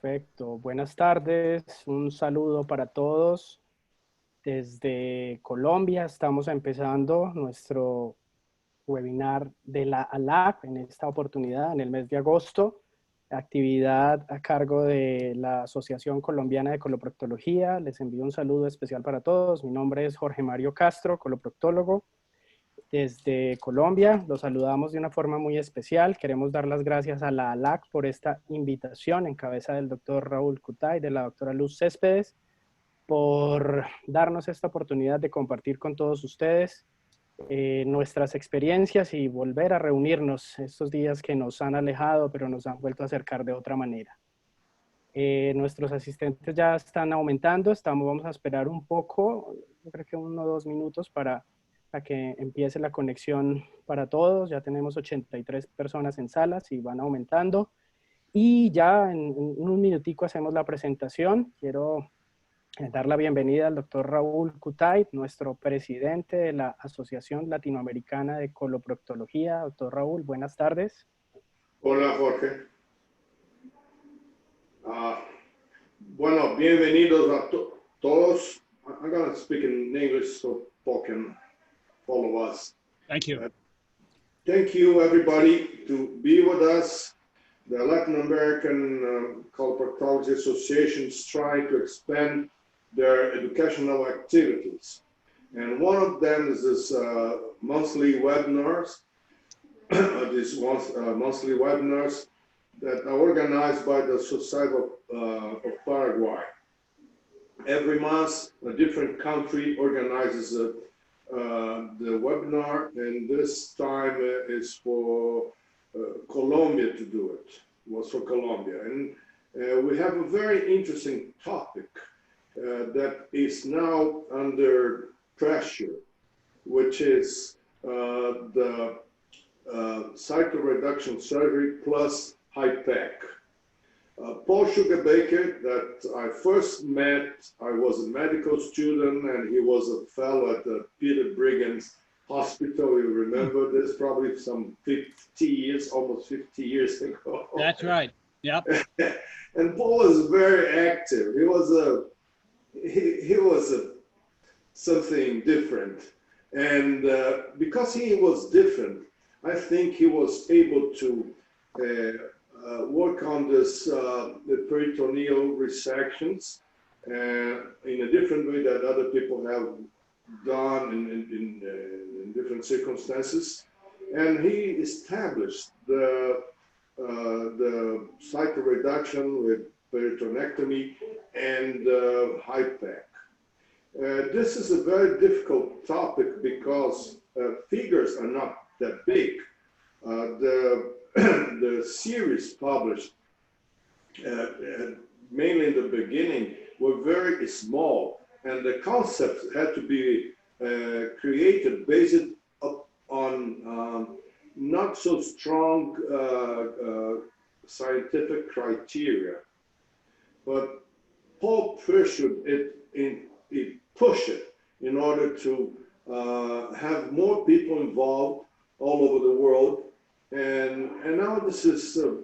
Perfecto. Buenas tardes. Un saludo para todos. Desde Colombia estamos empezando nuestro webinar de la ALAC en esta oportunidad, en el mes de agosto. Actividad a cargo de la Asociación Colombiana de Coloproctología. Les envío un saludo especial para todos. Mi nombre es Jorge Mario Castro, coloproctólogo. Desde Colombia, los saludamos de una forma muy especial. Queremos dar las gracias a la ALAC por esta invitación en cabeza del doctor Raúl Cutay, de la doctora Luz Céspedes, por darnos esta oportunidad de compartir con todos ustedes nuestras experiencias y volver a reunirnos estos días que nos han alejado, pero nos han vuelto a acercar de otra manera. Nuestros asistentes ya están aumentando, vamos a esperar un poco, yo creo que 1 o 2 minutos para que empiece la conexión para todos. Ya tenemos 83 personas en salas y van aumentando. Y ya en un minutico hacemos la presentación. Quiero dar la bienvenida al doctor Raúl Cutay, nuestro presidente de la Asociación Latinoamericana de Coloproctología. Doctor Raúl, buenas tardes. Hola, Jorge. Bueno, bienvenidos a todos. I'm going to speak in English so Paul can follow us. Thank you. Thank you, everybody, to be with us. The Latin American Coloproctology Association is trying to expand their educational activities. And one of them is this monthly webinars, monthly webinars that are organized by the Society of Paraguay. Every month, a different country organizes the webinar, and this time is for Colombia to do it. It was for Colombia. And we have a very interesting topic that is now under pressure, which is the cytoreduction surgery plus HIPEC. Paul Sugarbaker, that I first met, I was a medical student and he was a fellow at the Peter Brigham's Hospital. You remember this, probably some 50 years, almost 50 years ago. That's right. Yep. And Paul was very active. He was something different. And because he was different, I think he was able to work on this, the peritoneal resections in a different way that other people have done in different circumstances. And he established the cytoreduction with peritonectomy and HIPEC. This is a very difficult topic because figures are not that big. The series published, mainly in the beginning, were very small, and the concepts had to be created based on not so strong scientific criteria. But Paul pursued it pushed it in order to have more people involved all over the world. And now this is a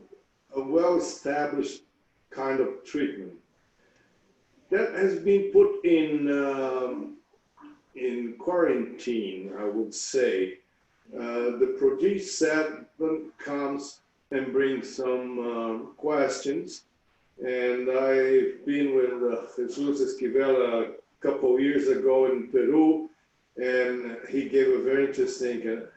well-established kind of treatment that has been put in quarantine, I would say. The Prodigy 7 comes and brings some questions, and I've been with Jesus Esquivel a couple years ago in Peru, and he gave a very interesting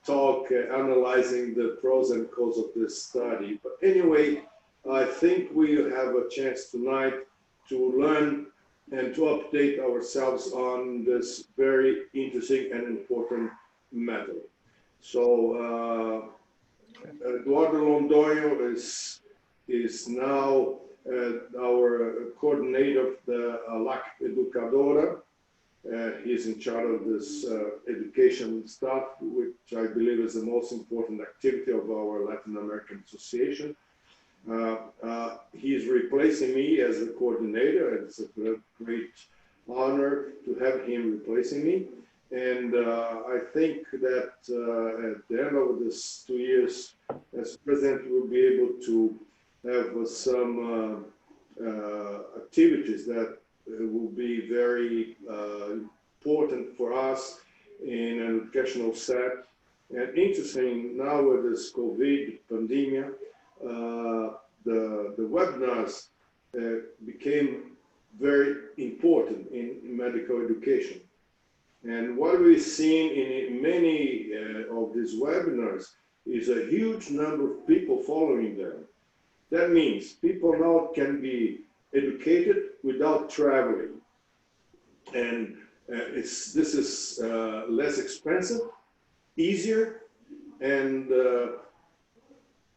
talk analyzing the pros and cons of this study. But anyway, I think we have a chance tonight to learn and to update ourselves on this very interesting and important matter. So Eduardo Londoño is now our coordinator of the LAC Educadora. He's in charge of this education stuff, which I believe is the most important activity of our Latin American Association. He's replacing me as the coordinator. It's a great honor to have him replacing me. And I think that at the end of this 2 years as president, we'll be able to have some activities that will be very important for us in an educational set. And interesting, now with this COVID pandemic, the webinars became very important in medical education. And what we've seen in many of these webinars is a huge number of people following them. That means people now can be educated without traveling. And this is less expensive, easier, and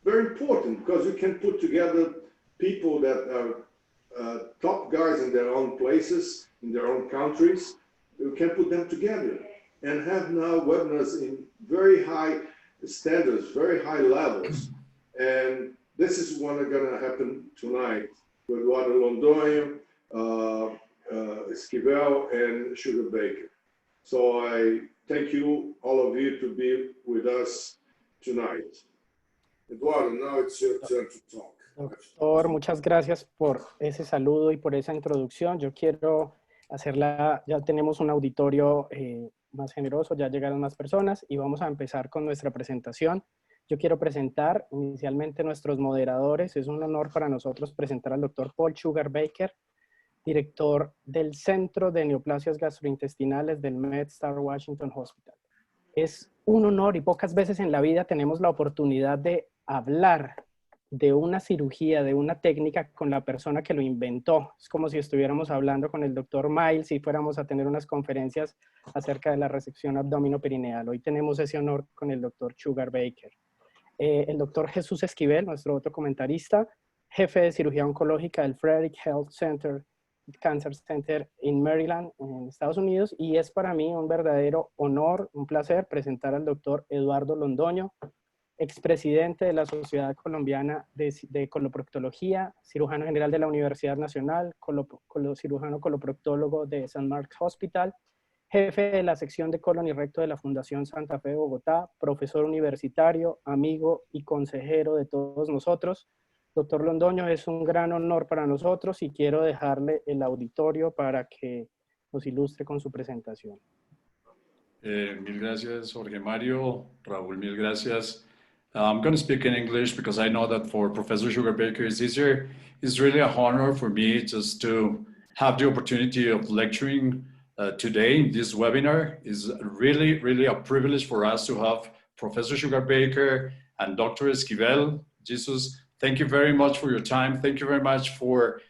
very important, because you can put together people that are top guys in their own places, in their own countries. You can put them together and have now webinars in very high standards, very high levels. And this is what is going to happen tonight with Eduardo Londoño, Esquivel, and Sugar Baker. So I thank you, all of you, to be with us tonight. Eduardo, now it's your turn to talk. Doctor, muchas gracias por ese saludo y por esa introducción. Yo quiero hacerla, ya tenemos un auditorio más generoso, ya llegaron más personas y vamos a empezar con nuestra presentación. Yo quiero presentar inicialmente nuestros moderadores. Es un honor para nosotros presentar al doctor Paul Sugar Baker, director del Centro de Neoplasias Gastrointestinales del MedStar Washington Hospital. Es un honor y pocas veces en la vida tenemos la oportunidad de hablar de una cirugía, de una técnica con la persona que lo inventó. Es como si estuviéramos hablando con el doctor Miles y fuéramos a tener unas conferencias acerca de la resección abdominoperineal. Hoy tenemos ese honor con el doctor Sugar Baker. El doctor Jesús Esquivel, nuestro otro comentarista, jefe de cirugía oncológica del Frederick Health Cancer Center en Maryland, en Estados Unidos, y es para mí un verdadero honor, un placer presentar al doctor Eduardo Londoño, expresidente de la Sociedad Colombiana de Coloproctología, cirujano general de la Universidad Nacional, cirujano coloproctólogo de St. Mark's Hospital, jefe de la sección de colon y recto de la Fundación Santa Fe de Bogotá, profesor universitario, amigo y consejero de todos nosotros. Doctor Londoño, es un gran honor para nosotros y quiero dejarle el auditorio para que nos ilustre con su presentación. Mil gracias, Jorge Mario. Raúl, mil gracias. I'm going to speak in English because I know that for Professor Sugar Baker it's easier. It's really a honor for me just to have the opportunity of lecturing today in this webinar. It's really, really a privilege for us to have Professor Sugar Baker and Dr. Esquivel. Jesus, thank you very much for your time. Thank you very much for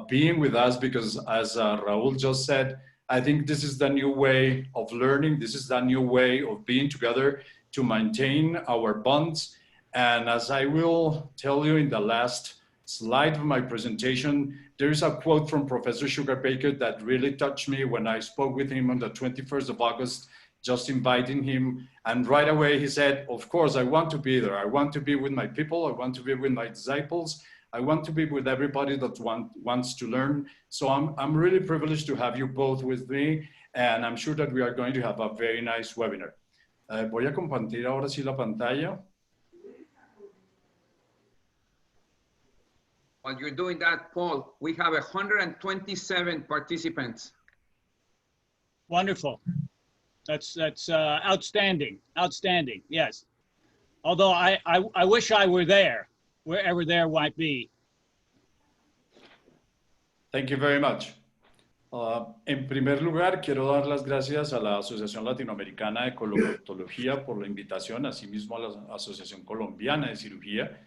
being with us, because as Raúl just said, I think this is the new way of learning. This is the new way of being together to maintain our bonds. And as I will tell you in the last slide of my presentation, there is a quote from Professor Sugar Baker that really touched me when I spoke with him on the 21st of August, just inviting him. And right away he said, of course, I want to be there. I want to be with my people. I want to be with my disciples. I want to be with everybody that wants to learn. So I'm really privileged to have you both with me. And I'm sure that we are going to have a very nice webinar. Voy a compartir ahora sí la pantalla. While you're doing that, Paul, we have 127 participants. Wonderful. That's outstanding. Outstanding. Yes. Although I wish I were there, wherever there might be. Thank you very much. En primer lugar, quiero dar las gracias a la Asociación Latinoamericana de Coloproctología por la invitación, asimismo a la Asociación Colombiana de Cirugía.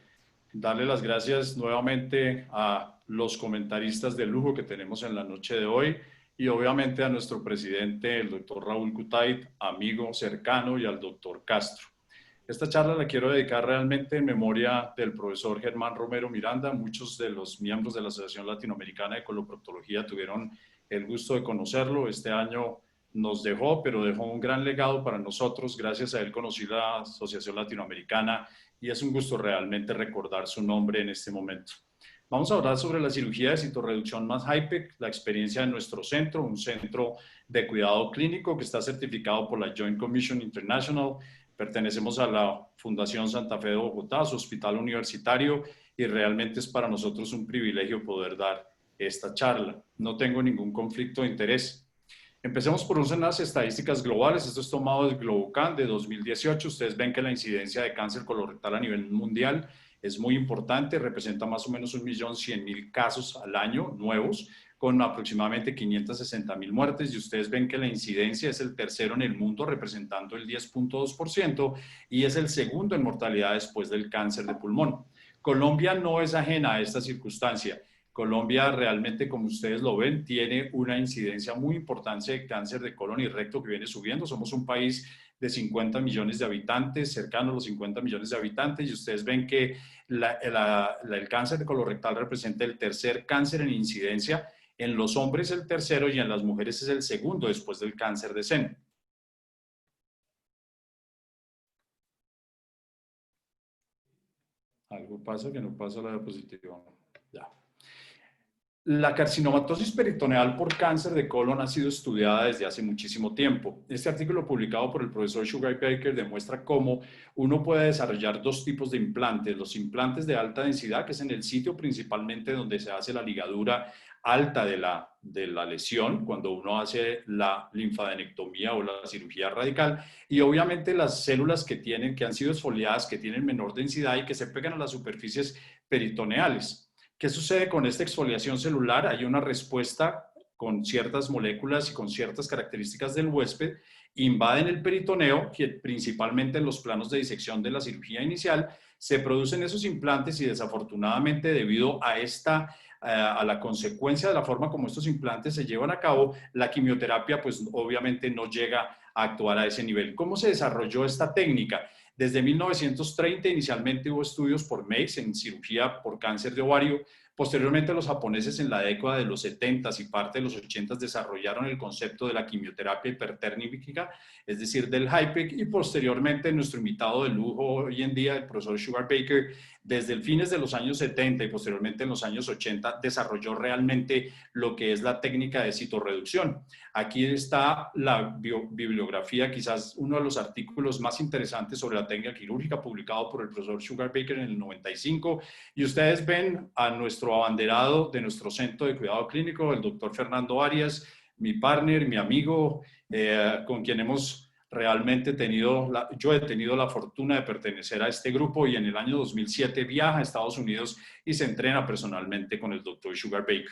Darle las gracias nuevamente a los comentaristas de lujo que tenemos en la noche de hoy y obviamente a nuestro presidente, el doctor Raúl Cutayt, amigo cercano, y al doctor Castro. Esta charla la quiero dedicar realmente en memoria del profesor Germán Romero Miranda. Muchos de los miembros de la Asociación Latinoamericana de Coloproctología tuvieron el gusto de conocerlo. Este año nos dejó, pero dejó un gran legado para nosotros. Gracias a él conocí la Asociación Latinoamericana y es un gusto realmente recordar su nombre en este momento. Vamos a hablar sobre la cirugía de citorreducción más HIPEC, la experiencia de nuestro centro, un centro de cuidado clínico que está certificado por la Joint Commission International. Pertenecemos a la Fundación Santa Fe de Bogotá, su hospital universitario, y realmente es para nosotros un privilegio poder dar esta charla. No tengo ningún conflicto de interés. Empecemos por unas estadísticas globales. Esto es tomado del GloboCan de 2018. Ustedes ven que la incidencia de cáncer colorectal a nivel mundial es muy importante, representa más o menos 1.100.000 casos al año nuevos, con aproximadamente 560.000 muertes, y ustedes ven que la incidencia es el tercero en el mundo, representando el 10.2%, y es el segundo en mortalidad después del cáncer de pulmón. Colombia no es ajena a esta circunstancia. Colombia realmente, como ustedes lo ven, tiene una incidencia muy importante de cáncer de colon y recto que viene subiendo. Somos un país de 50 millones de habitantes, cercano a los 50 millones de habitantes, y ustedes ven que el cáncer de colorectal representa el tercer cáncer en incidencia. En los hombres el tercero y en las mujeres es el segundo después del cáncer de seno. Algo pasa que no pasa la diapositiva. Ya. La carcinomatosis peritoneal por cáncer de colon ha sido estudiada desde hace muchísimo tiempo. Este artículo publicado por el profesor Sugar Baker demuestra cómo uno puede desarrollar dos tipos de implantes. Los implantes de alta densidad, que es en el sitio principalmente donde se hace la ligadura alta de la lesión, cuando uno hace la linfadenectomía o la cirugía radical, y obviamente las células que han sido exfoliadas, que tienen menor densidad y que se pegan a las superficies peritoneales. ¿Qué sucede con esta exfoliación celular? Hay una respuesta con ciertas moléculas y con ciertas características del huésped, invaden el peritoneo, que principalmente en los planos de disección de la cirugía inicial, se producen esos implantes y desafortunadamente debido a la consecuencia de la forma como estos implantes se llevan a cabo, la quimioterapia pues obviamente no llega a actuar a ese nivel. ¿Cómo se desarrolló esta técnica? Desde 1930 inicialmente hubo estudios por MEIS en cirugía por cáncer de ovario. Posteriormente los japoneses en la década de los 70s y parte de los 80s desarrollaron el concepto de la quimioterapia hipertérmica, es decir, del HIPEC, y posteriormente nuestro invitado de lujo hoy en día, el profesor Sugar Baker, desde el fines de los años 70 y posteriormente en los años 80 desarrolló realmente lo que es la técnica de citorreducción. Aquí está la bibliografía, quizás uno de los artículos más interesantes sobre la técnica quirúrgica publicado por el profesor Sugar Baker en el 95, y ustedes ven a nuestro abanderado de nuestro centro de cuidado clínico, el doctor Fernando Arias, mi partner, mi amigo, con quien realmente yo he tenido la fortuna de pertenecer a este grupo, y en el año 2007 viaja a Estados Unidos y se entrena personalmente con el doctor Sugar Baker.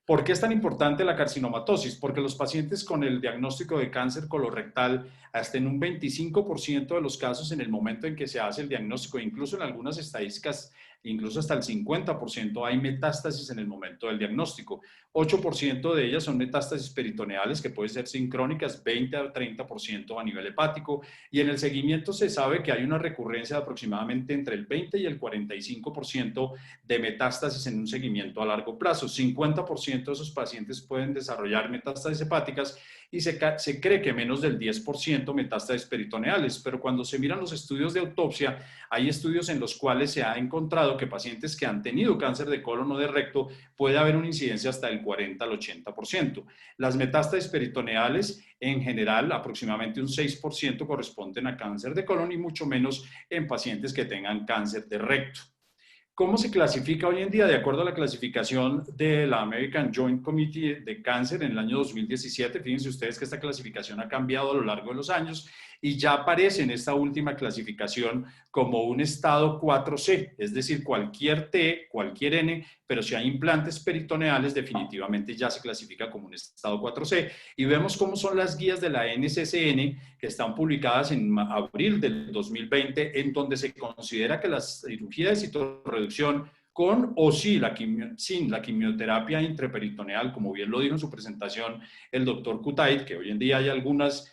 ¿Por qué es tan importante la carcinomatosis? Porque los pacientes con el diagnóstico de cáncer colorectal, hasta en un 25% de los casos en el momento en que se hace el diagnóstico, incluso en algunas estadísticas, incluso hasta el 50% hay metástasis en el momento del diagnóstico. 8% de ellas son metástasis peritoneales que pueden ser sincrónicas, 20 a 30% a nivel hepático, y en el seguimiento se sabe que hay una recurrencia de aproximadamente entre el 20 y el 45% de metástasis en un seguimiento a largo plazo. 50% de esos pacientes pueden desarrollar metástasis hepáticas y se cree que menos del 10% metástasis peritoneales, pero cuando se miran los estudios de autopsia, hay estudios en los cuales se ha encontrado que pacientes que han tenido cáncer de colon o de recto puede haber una incidencia hasta el 40 al 80%. Las metástasis peritoneales, en general, aproximadamente un 6% corresponden a cáncer de colon y mucho menos en pacientes que tengan cáncer de recto. ¿Cómo se clasifica hoy en día? De acuerdo a la clasificación de la American Joint Committee de Cáncer en el año 2017, fíjense ustedes que esta clasificación ha cambiado a lo largo de los años y ya aparece en esta última clasificación como un estado 4C, es decir, cualquier T, cualquier N, pero si hay implantes peritoneales, definitivamente ya se clasifica como un estado 4C. Y vemos cómo son las guías de la NCCN que están publicadas en abril del 2020, en donde se considera que la cirugía de citorreducción con o sin la quimioterapia intraperitoneal, como bien lo dijo en su presentación el doctor Kutait, que hoy en día hay algunos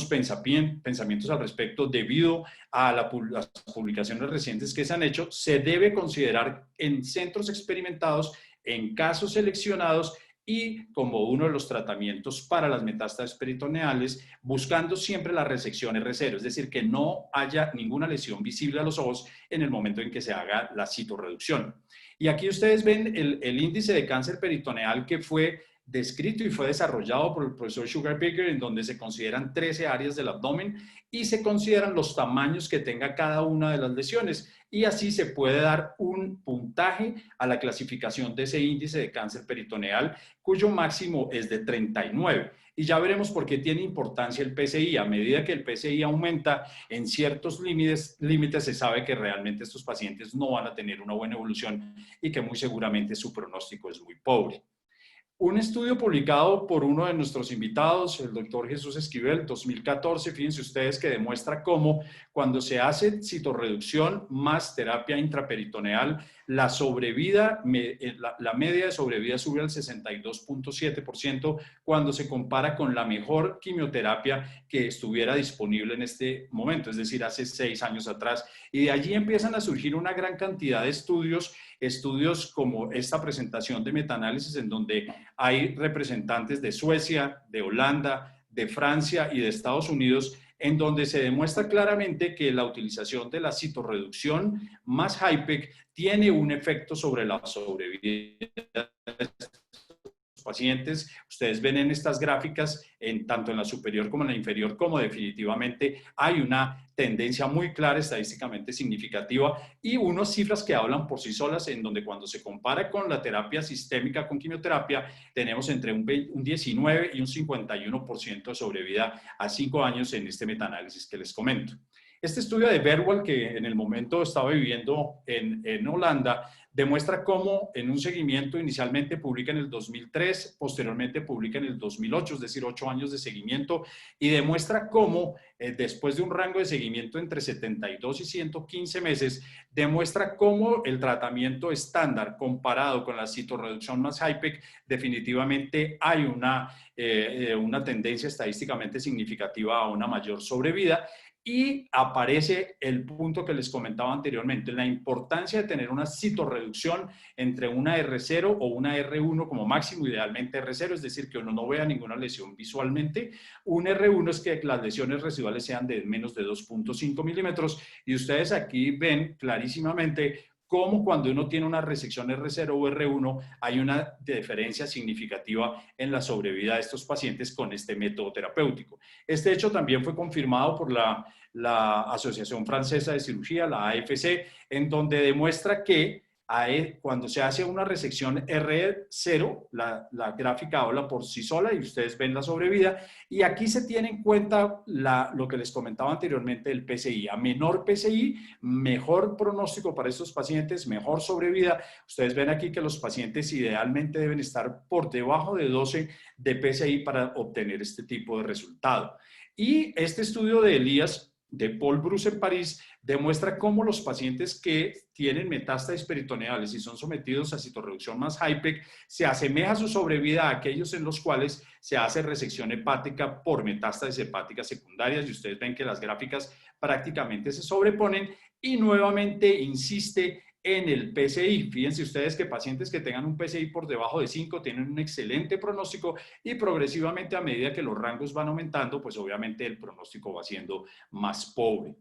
pensamientos al respecto debido a las publicaciones recientes que se han hecho, se debe considerar en centros experimentados, en casos seleccionados y como uno de los tratamientos para las metástasis peritoneales, buscando siempre la resección R0, es decir, que no haya ninguna lesión visible a los ojos en el momento en que se haga la citorreducción. Y aquí ustedes ven el índice de cáncer peritoneal que fue descrito y fue desarrollado por el profesor Sugarbaker, en donde se consideran 13 áreas del abdomen y se consideran los tamaños que tenga cada una de las lesiones. Y así se puede dar un puntaje a la clasificación de ese índice de cáncer peritoneal, cuyo máximo es de 39. Y ya veremos por qué tiene importancia el PSI. A medida que el PSI aumenta en ciertos límites, se sabe que realmente estos pacientes no van a tener una buena evolución y que muy seguramente su pronóstico es muy pobre. Un estudio publicado por uno de nuestros invitados, el doctor Jesús Esquivel, 2014, fíjense ustedes, que demuestra cómo cuando se hace citorreducción más terapia intraperitoneal, la sobrevida, la media de sobrevida sube al 62.7% cuando se compara con la mejor quimioterapia que estuviera disponible en este momento, es decir, hace 6 años atrás. Y de allí empiezan a surgir una gran cantidad de estudios como esta presentación de metaanálisis, en donde hay representantes de Suecia, de Holanda, de Francia y de Estados Unidos, en donde se demuestra claramente que la utilización de la citorreducción más HIPEC tiene un efecto sobre la sobrevida de los pacientes. Ustedes ven en estas gráficas, tanto en la superior como en la inferior, como definitivamente hay una tendencia muy clara, estadísticamente significativa, y unas cifras que hablan por sí solas, en donde cuando se compara con la terapia sistémica con quimioterapia, tenemos entre un 19 y un 51% de sobrevida a 5 años en este metaanálisis que les comento. Este estudio de Verwal, que en el momento estaba viviendo en Holanda, demuestra cómo en un seguimiento inicialmente publica en el 2003, posteriormente publica en el 2008, es decir, 8 años de seguimiento, y demuestra cómo después de un rango de seguimiento entre 72 y 115 meses, demuestra cómo el tratamiento estándar comparado con la citorreducción más HIPEC, definitivamente hay una tendencia estadísticamente significativa a una mayor sobrevida. Y aparece el punto que les comentaba anteriormente, la importancia de tener una citorreducción entre una R0 o una R1 como máximo, idealmente R0, es decir, que uno no vea ninguna lesión visualmente. Un R1 es que las lesiones residuales sean de menos de 2.5 milímetros, y ustedes aquí ven clarísimamente cómo cuando uno tiene una resección R0 o R1 hay una diferencia significativa en la sobrevida de estos pacientes con este método terapéutico. Este hecho también fue confirmado por la Asociación Francesa de Cirugía, la AFC, en donde demuestra que cuando se hace una resección R0, la gráfica habla por sí sola y ustedes ven la sobrevida, y aquí se tiene en cuenta lo que les comentaba anteriormente del PSI. A menor PSI, mejor pronóstico para estos pacientes, mejor sobrevida. Ustedes ven aquí que los pacientes idealmente deben estar por debajo de 12 de PSI para obtener este tipo de resultado. Y este estudio de Elías, de Paul Bruce en París, demuestra cómo los pacientes que tienen metástasis peritoneales y son sometidos a citorreducción más HIPEC, se asemeja su sobrevida a aquellos en los cuales se hace resección hepática por metástasis hepáticas secundarias, y ustedes ven que las gráficas prácticamente se sobreponen, y nuevamente insiste en el PSI. Fíjense ustedes que pacientes que tengan un PSI por debajo de 5 tienen un excelente pronóstico, y progresivamente a medida que los rangos van aumentando, pues obviamente el pronóstico va siendo más pobre.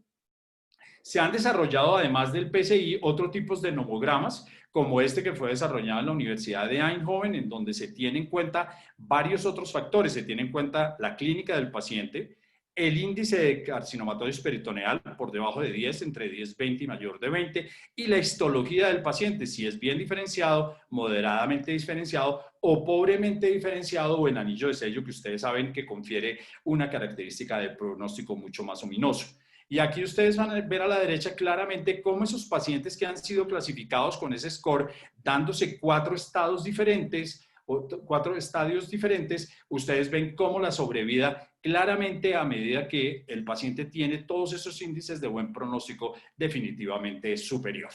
Se han desarrollado, además del PSI, otros tipos de nomogramas, como este que fue desarrollado en la Universidad de Eindhoven, en donde se tienen en cuenta varios otros factores. Se tiene en cuenta la clínica del paciente, el índice de carcinomatosis peritoneal por debajo de 10, entre 10, 20 y mayor de 20, y la histología del paciente, si es bien diferenciado, moderadamente diferenciado o pobremente diferenciado, o en anillo de sello, que ustedes saben que confiere una característica de pronóstico mucho más ominoso. Y aquí ustedes van a ver a la derecha claramente cómo esos pacientes que han sido clasificados con ese score, dándose 4 estados diferentes, 4 estadios diferentes, ustedes ven cómo la sobrevida claramente, a medida que el paciente tiene todos esos índices de buen pronóstico, definitivamente es superior.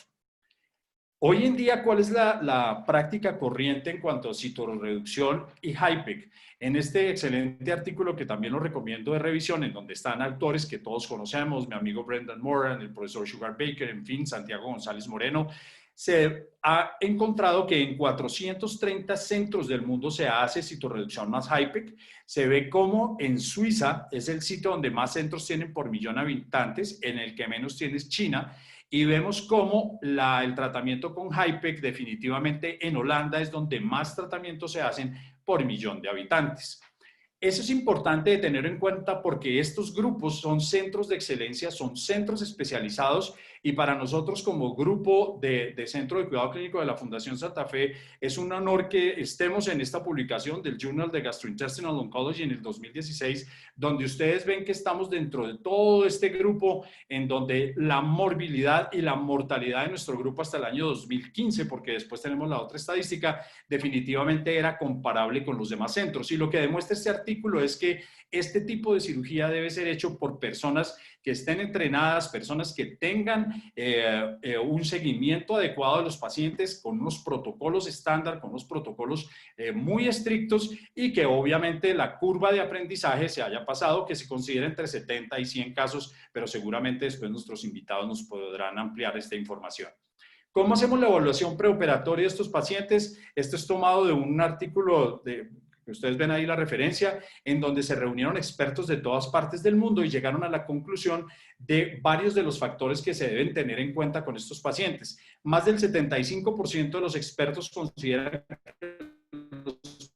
Hoy en día, ¿cuál es la práctica corriente en cuanto a citorreducción y HIPEC? En este excelente artículo, que también lo recomiendo de revisión, en donde están autores que todos conocemos, mi amigo Brendan Moran, el profesor Sugarbaker, en fin, Santiago González Moreno, se ha encontrado que en 430 centros del mundo se hace citorreducción más HIPEC. Se ve como en Suiza es el sitio donde más centros tienen por millón de habitantes, en el que menos tiene es China, y vemos cómo el tratamiento con HIPEC definitivamente en Holanda es donde más tratamientos se hacen por millón de habitantes. Eso es importante de tener en cuenta porque estos grupos son centros de excelencia, son centros especializados y para nosotros como grupo de Centro de Cuidado Clínico de la Fundación Santa Fe es un honor que estemos en esta publicación del Journal de Gastrointestinal Oncology en el 2016, donde ustedes ven que estamos dentro de todo este grupo en donde la morbilidad y la mortalidad de nuestro grupo hasta el año 2015, porque después tenemos la otra estadística, definitivamente era comparable con los demás centros. Y lo que demuestra este artículo es que este tipo de cirugía debe ser hecho por personas que estén entrenadas, personas que tengan un seguimiento adecuado de los pacientes con unos protocolos estándar, con unos protocolos muy estrictos y que obviamente la curva de aprendizaje se haya pasado, que se considera entre 70 y 100 casos, pero seguramente después nuestros invitados nos podrán ampliar esta información. ¿Cómo hacemos la evaluación preoperatoria de estos pacientes? Esto es tomado de un artículo que ustedes ven ahí la referencia, en donde se reunieron expertos de todas partes del mundo y llegaron a la conclusión de varios de los factores que se deben tener en cuenta con estos pacientes. Más del 75% de los expertos consideran que los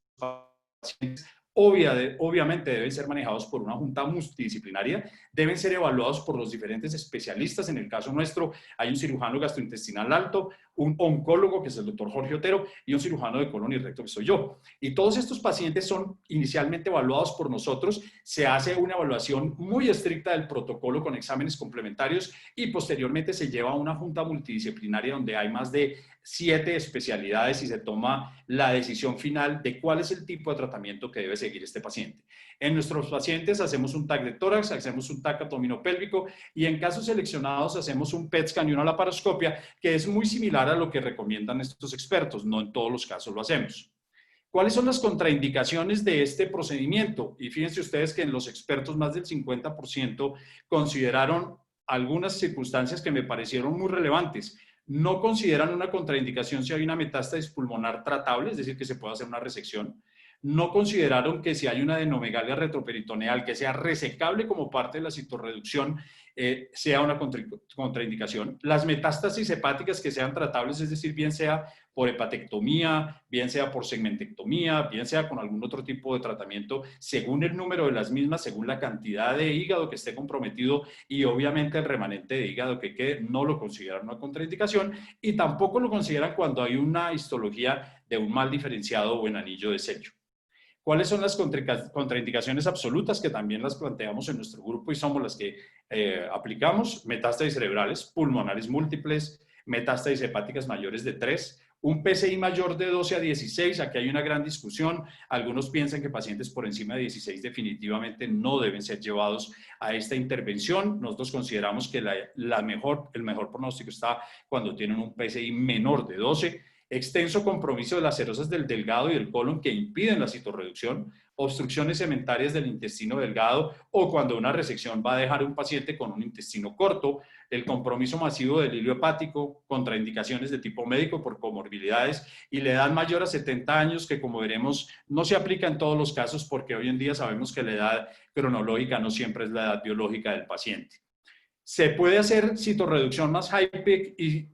pacientes obviamente deben ser manejados por una junta multidisciplinaria, deben ser evaluados por los diferentes especialistas. En el caso nuestro hay un cirujano gastrointestinal alto, un oncólogo que es el doctor Jorge Otero y un cirujano de colon y recto que soy yo. Y todos estos pacientes son inicialmente evaluados por nosotros, se hace una evaluación muy estricta del protocolo con exámenes complementarios y posteriormente se lleva a una junta multidisciplinaria donde hay más de 7 especialidades y se toma la decisión final de cuál es el tipo de tratamiento que debe seguir este paciente. En nuestros pacientes hacemos un TAC de tórax, hacemos un TAC abdominopélvico y en casos seleccionados hacemos un PET scan y una laparoscopia, que es muy similar a lo que recomiendan estos expertos, no en todos los casos lo hacemos. ¿Cuáles son las contraindicaciones de este procedimiento? Y fíjense ustedes que en los expertos más del 50% consideraron algunas circunstancias que me parecieron muy relevantes. No consideran una contraindicación si hay una metástasis pulmonar tratable, es decir, que se pueda hacer una resección. No consideraron que si hay una adenomegalia retroperitoneal que sea resecable como parte de la citorreducción, sea una contraindicación. Las metástasis hepáticas que sean tratables, es decir, bien sea por hepatectomía, bien sea por segmentectomía, bien sea con algún otro tipo de tratamiento, según el número de las mismas, según la cantidad de hígado que esté comprometido y obviamente el remanente de hígado que quede, no lo consideran una contraindicación y tampoco lo consideran cuando hay una histología de un mal diferenciado o en anillo de sello. ¿Cuáles son las contraindicaciones absolutas que también las planteamos en nuestro grupo y somos las que aplicamos? Metástasis cerebrales, pulmonares múltiples, metástasis hepáticas mayores de 3, un PCI mayor de 12 a 16, aquí hay una gran discusión. Algunos piensan que pacientes por encima de 16 definitivamente no deben ser llevados a esta intervención. Nosotros consideramos que el mejor pronóstico está cuando tienen un PCI menor de 12. Extenso compromiso de las serosas del delgado y del colon que impiden la citorreducción, obstrucciones cementarias del intestino delgado o cuando una resección va a dejar a un paciente con un intestino corto, el compromiso masivo del hilo hepático, contraindicaciones de tipo médico por comorbilidades y la edad mayor a 70 años que como veremos no se aplica en todos los casos porque hoy en día sabemos que la edad cronológica no siempre es la edad biológica del paciente. Se puede hacer citorreducción más HIPEC y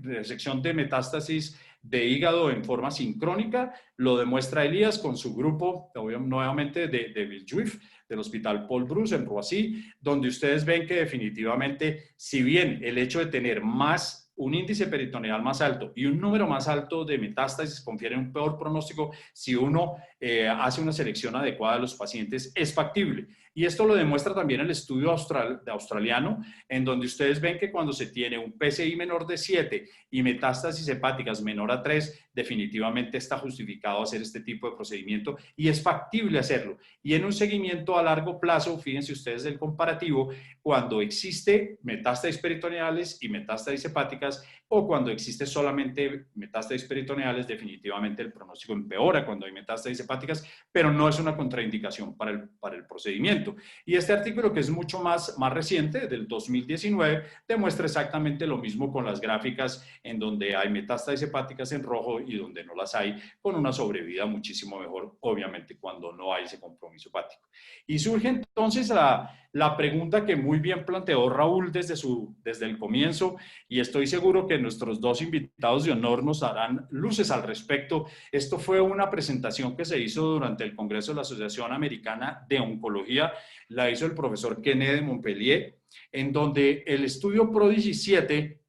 resección de metástasis de hígado en forma sincrónica. Lo demuestra Elías con su grupo, nuevamente de Villejuif, del Hospital Paul Bruce en Roissy, donde ustedes ven que definitivamente, si bien el hecho de tener un índice peritoneal más alto y un número más alto de metástasis confiere un peor pronóstico, si uno hace una selección adecuada de los pacientes, es factible. Y esto lo demuestra también el estudio australiano, en donde ustedes ven que cuando se tiene un PCI menor de 7 y metástasis hepáticas menor a 3, definitivamente está justificado hacer este tipo de procedimiento y es factible hacerlo. Y en un seguimiento a largo plazo, fíjense ustedes el comparativo, cuando existe metástasis peritoneales y metástasis hepáticas o cuando existe solamente metástasis peritoneales, definitivamente el pronóstico empeora cuando hay metástasis hepáticas, pero no es una contraindicación para el procedimiento. Y este artículo, que es mucho más reciente, del 2019, demuestra exactamente lo mismo con las gráficas en donde hay metástasis hepáticas en rojo y donde no las hay, con una sobrevida muchísimo mejor, obviamente, cuando no hay ese compromiso hepático. Y surge entonces la pregunta que muy bien planteó Raúl desde el comienzo, y estoy seguro que nuestros dos invitados de honor nos darán luces al respecto. Esto fue una presentación que se hizo durante el Congreso de la Asociación Americana de Oncología, la hizo el profesor Kenneth de Montpellier, en donde el estudio Prodigy 7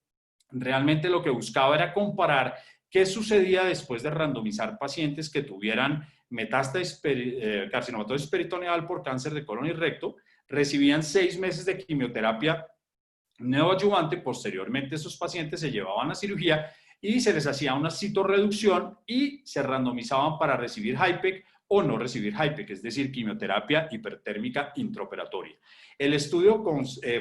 realmente lo que buscaba era comparar qué sucedía después de randomizar pacientes que tuvieran metástasis carcinomatosis peritoneal por cáncer de colon y recto, recibían 6 meses de quimioterapia neoadyuvante, posteriormente esos pacientes se llevaban a cirugía y se les hacía una citorreducción y se randomizaban para recibir HIPEC o no recibir HIPEC, es decir, quimioterapia hipertérmica intraoperatoria. El estudio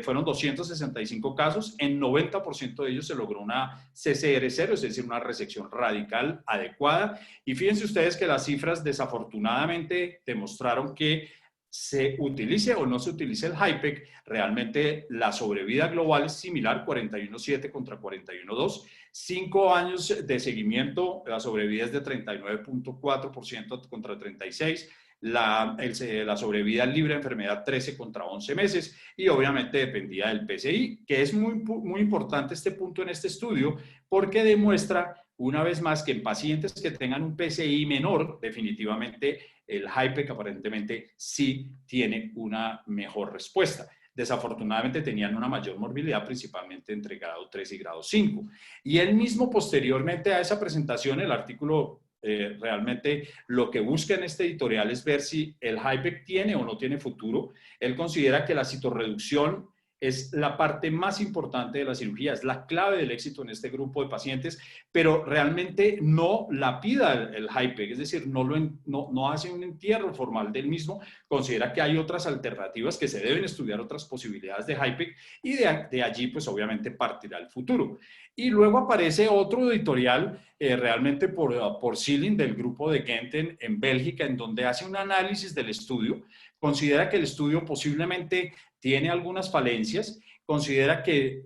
fueron 265 casos, en 90% de ellos se logró una CCR0, es decir, una resección radical adecuada, y fíjense ustedes que las cifras desafortunadamente demostraron que se utilice o no se utilice el HIPEC, realmente la sobrevida global es similar, 41.7 contra 41.2. 5 años de seguimiento, la sobrevida es de 39.4% contra 36%. La sobrevida libre de enfermedad 13 contra 11 meses y obviamente dependía del PCI, que es muy importante este punto en este estudio porque demuestra una vez más que en pacientes que tengan un PCI menor, definitivamente el HIPEC aparentemente sí tiene una mejor respuesta. Desafortunadamente tenían una mayor morbilidad, principalmente entre grado 3 y grado 5. Y él mismo, posteriormente a esa presentación, el artículo realmente lo que busca en este editorial es ver si el HIPEC tiene o no tiene futuro. Él considera que la citorreducción es la parte más importante de la cirugía, es la clave del éxito en este grupo de pacientes, pero realmente no la pida el HIPEC, es decir, no hace un entierro formal del mismo, considera que hay otras alternativas, que se deben estudiar otras posibilidades de HIPEC y de allí pues obviamente partirá el futuro. Y luego aparece otro editorial realmente por Sealing del grupo de Genten en Bélgica, en donde hace un análisis del estudio, considera que el estudio posiblemente tiene algunas falencias, considera que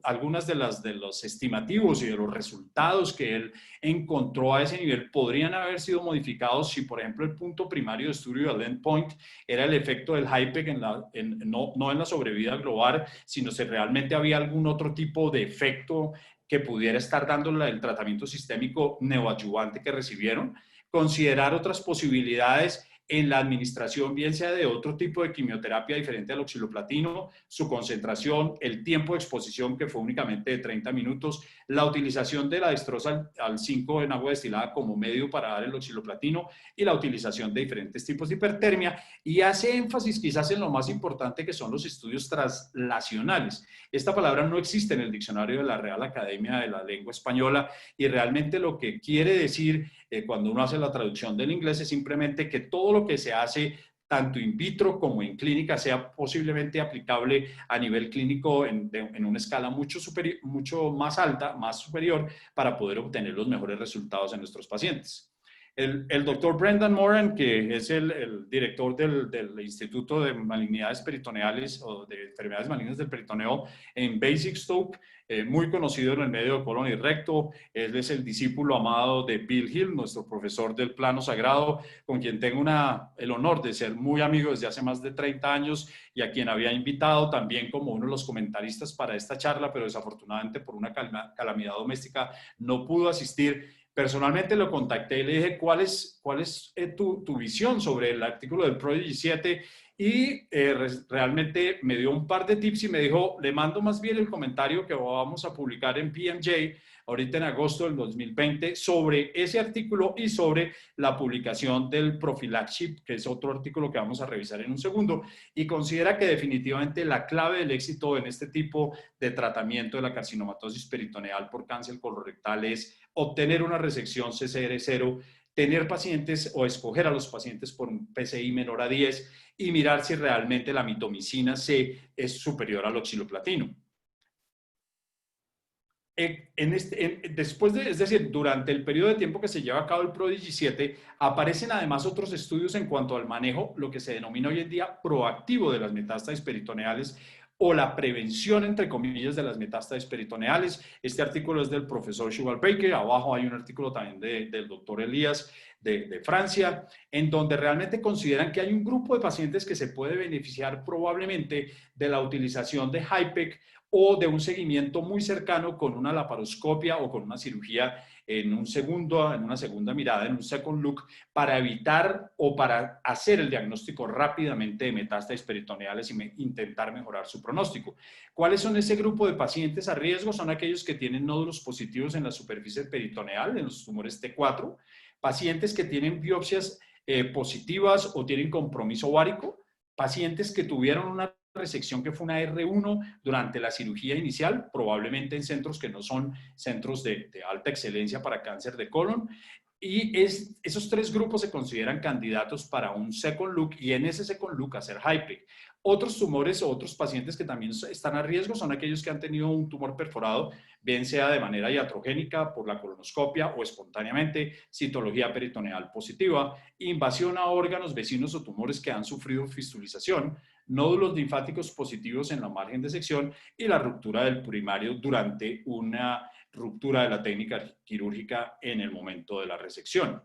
algunas de los estimativos y de los resultados que él encontró a ese nivel podrían haber sido modificados si, por ejemplo, el punto primario de estudio del endpoint era el efecto del HIPEC no en la sobrevida global, sino si realmente había algún otro tipo de efecto que pudiera estar dando el tratamiento sistémico neoadyuvante que recibieron, considerar otras posibilidades en la administración, bien sea de otro tipo de quimioterapia diferente al oxiloplatino, su concentración, el tiempo de exposición que fue únicamente de 30 minutos, la utilización de la dextrosa al 5 en agua destilada como medio para dar el oxiloplatino y la utilización de diferentes tipos de hipertermia, y hace énfasis quizás en lo más importante que son los estudios translacionales. Esta palabra no existe en el diccionario de la Real Academia de la Lengua Española y realmente lo que quiere decir cuando uno hace la traducción del inglés es simplemente que todo lo que se hace tanto in vitro como en clínica sea posiblemente aplicable a nivel clínico en una escala mucho más alta, más superior, para poder obtener los mejores resultados en nuestros pacientes. El doctor Brendan Moran, que es el director del Instituto de Malignidades Peritoneales o de Enfermedades Malignas del Peritoneo en Basingstoke, muy conocido en el medio de colon y recto. Él es el discípulo amado de Bill Hill, nuestro profesor del plano sagrado, con quien tengo el honor de ser muy amigo desde hace más de 30 años y a quien había invitado también como uno de los comentaristas para esta charla, pero desafortunadamente por una calamidad doméstica no pudo asistir. Personalmente lo contacté y le dije, ¿cuál es tu visión sobre el artículo del Prodigy 7? Y realmente me dio un par de tips y me dijo, le mando más bien el comentario que vamos a publicar en PMJ ahorita en agosto del 2020 sobre ese artículo y sobre la publicación del Prophylaxis, que es otro artículo que vamos a revisar en un segundo, y considera que definitivamente la clave del éxito en este tipo de tratamiento de la carcinomatosis peritoneal por cáncer colorectal es obtener una resección CCR0, tener pacientes o escoger a los pacientes por un PCI menor a 10 y mirar si realmente la mitomicina C es superior al oxiloplatino. Es decir, durante el periodo de tiempo que se lleva a cabo el Prodigy 7, aparecen además otros estudios en cuanto al manejo, lo que se denomina hoy en día proactivo de las metástasis peritoneales, o la prevención, entre comillas, de las metástasis peritoneales. Este artículo es del profesor Sugarbaker, abajo hay un artículo también del doctor Elías de Francia, en donde realmente consideran que hay un grupo de pacientes que se puede beneficiar probablemente de la utilización de HIPEC o de un seguimiento muy cercano con una laparoscopia o con una cirugía en una segunda mirada, en un second look, para evitar o para hacer el diagnóstico rápidamente de metástasis peritoneales y intentar mejorar su pronóstico. ¿Cuáles son ese grupo de pacientes a riesgo? Son aquellos que tienen nódulos positivos en la superficie peritoneal, en los tumores T4, pacientes que tienen biopsias positivas o tienen compromiso ovárico, pacientes que tuvieron una resección que fue una R1 durante la cirugía inicial, probablemente en centros que no son centros de alta excelencia para cáncer de colon. Y esos tres grupos se consideran candidatos para un second look y en ese second look hacer HIPEC. Otros tumores o otros pacientes que también están a riesgo son aquellos que han tenido un tumor perforado, bien sea de manera iatrogénica por la colonoscopia o espontáneamente, citología peritoneal positiva, invasión a órganos vecinos o tumores que han sufrido fistulización, nódulos linfáticos positivos en la margen de sección y la ruptura del primario durante una ruptura de la técnica quirúrgica en el momento de la resección.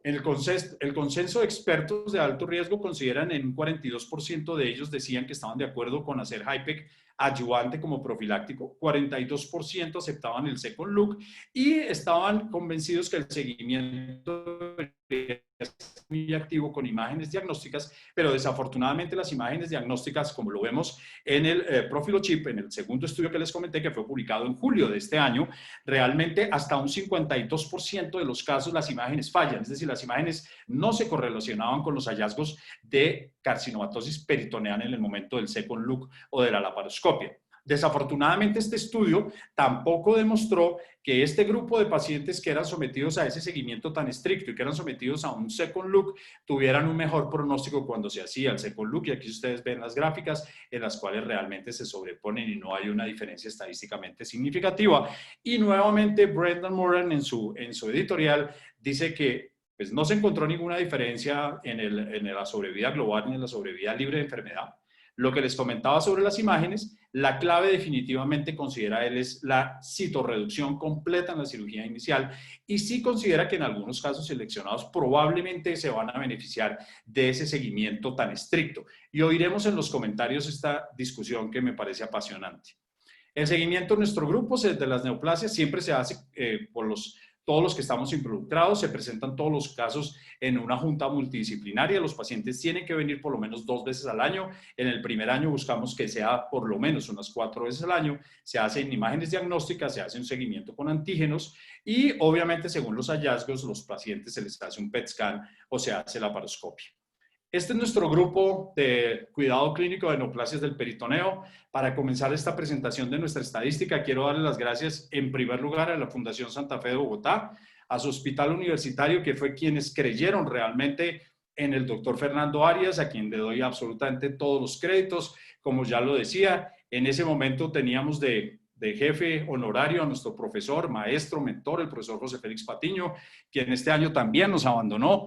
El consenso de expertos de alto riesgo consideran en un 42% de ellos decían que estaban de acuerdo con hacer HIPEC adyuvante como profiláctico, 42% aceptaban el second look y estaban convencidos que el seguimiento es muy activo con imágenes diagnósticas, pero desafortunadamente las imágenes diagnósticas, como lo vemos en el Profilochip, en el segundo estudio que les comenté, que fue publicado en julio de este año, realmente hasta un 52% de los casos las imágenes fallan, es decir, las imágenes no se correlacionaban con los hallazgos de carcinomatosis peritoneal en el momento del second look o de la laparoscopia. Desafortunadamente, este estudio tampoco demostró que este grupo de pacientes que eran sometidos a ese seguimiento tan estricto y que eran sometidos a un second look tuvieran un mejor pronóstico cuando se hacía el second look. Y aquí ustedes ven las gráficas en las cuales realmente se sobreponen y no hay una diferencia estadísticamente significativa. Y nuevamente, Brendan Moran en su editorial dice que pues, no se encontró ninguna diferencia en la sobrevida global ni en la sobrevida libre de enfermedad. Lo que les comentaba sobre las imágenes, la clave definitivamente considera él es la citorreducción completa en la cirugía inicial y sí considera que en algunos casos seleccionados probablemente se van a beneficiar de ese seguimiento tan estricto. Y oiremos en los comentarios esta discusión que me parece apasionante. El seguimiento en nuestro grupo de las neoplasias siempre se hace por todos los que estamos involucrados, se presentan todos los casos en una junta multidisciplinaria, los pacientes tienen que venir por lo menos 2 veces al año, en el primer año buscamos que sea por lo menos unas 4 veces al año, se hacen imágenes diagnósticas, se hace un seguimiento con antígenos y obviamente según los hallazgos los pacientes se les hace un PET scan o se hace la laparoscopia. Este es nuestro grupo de cuidado clínico de neoplasias del peritoneo. Para comenzar esta presentación de nuestra estadística, quiero darle las gracias en primer lugar a la Fundación Santa Fe de Bogotá, a su hospital universitario, que fue quienes creyeron realmente en el doctor Fernando Arias, a quien le doy absolutamente todos los créditos. Como ya lo decía, en ese momento teníamos de jefe honorario a nuestro profesor, maestro, mentor, el profesor José Félix Patiño, quien este año también nos abandonó.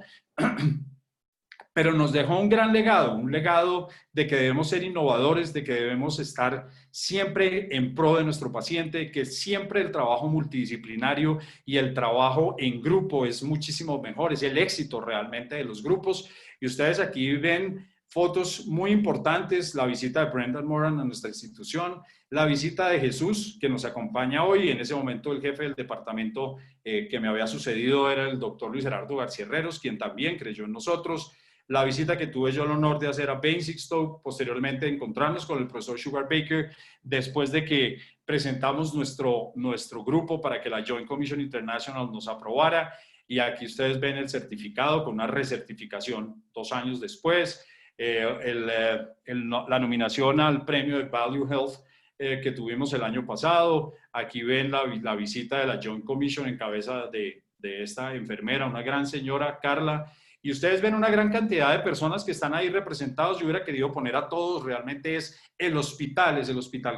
Pero nos dejó un gran legado, un legado de que debemos ser innovadores, de que debemos estar siempre en pro de nuestro paciente, que siempre el trabajo multidisciplinario y el trabajo en grupo es muchísimo mejor, es el éxito realmente de los grupos. Y ustedes aquí ven fotos muy importantes, la visita de Brendan Moran a nuestra institución, la visita de Jesús, que nos acompaña hoy. En ese momento el jefe del departamento que me había sucedido era el doctor Luis Gerardo García Herreros, quien también creyó en nosotros. La visita que tuve yo el honor de hacer a Basingstoke, posteriormente encontrarnos con el profesor Sugarbaker, después de que presentamos nuestro grupo para que la Joint Commission International nos aprobara. Y aquí ustedes ven el certificado con una recertificación 2 años después. La nominación al premio de Value Health que tuvimos el año pasado. Aquí ven la visita de la Joint Commission en cabeza de esta enfermera, una gran señora, Carla. Y ustedes ven una gran cantidad de personas que están ahí representados. Yo hubiera querido poner a todos, realmente es el hospital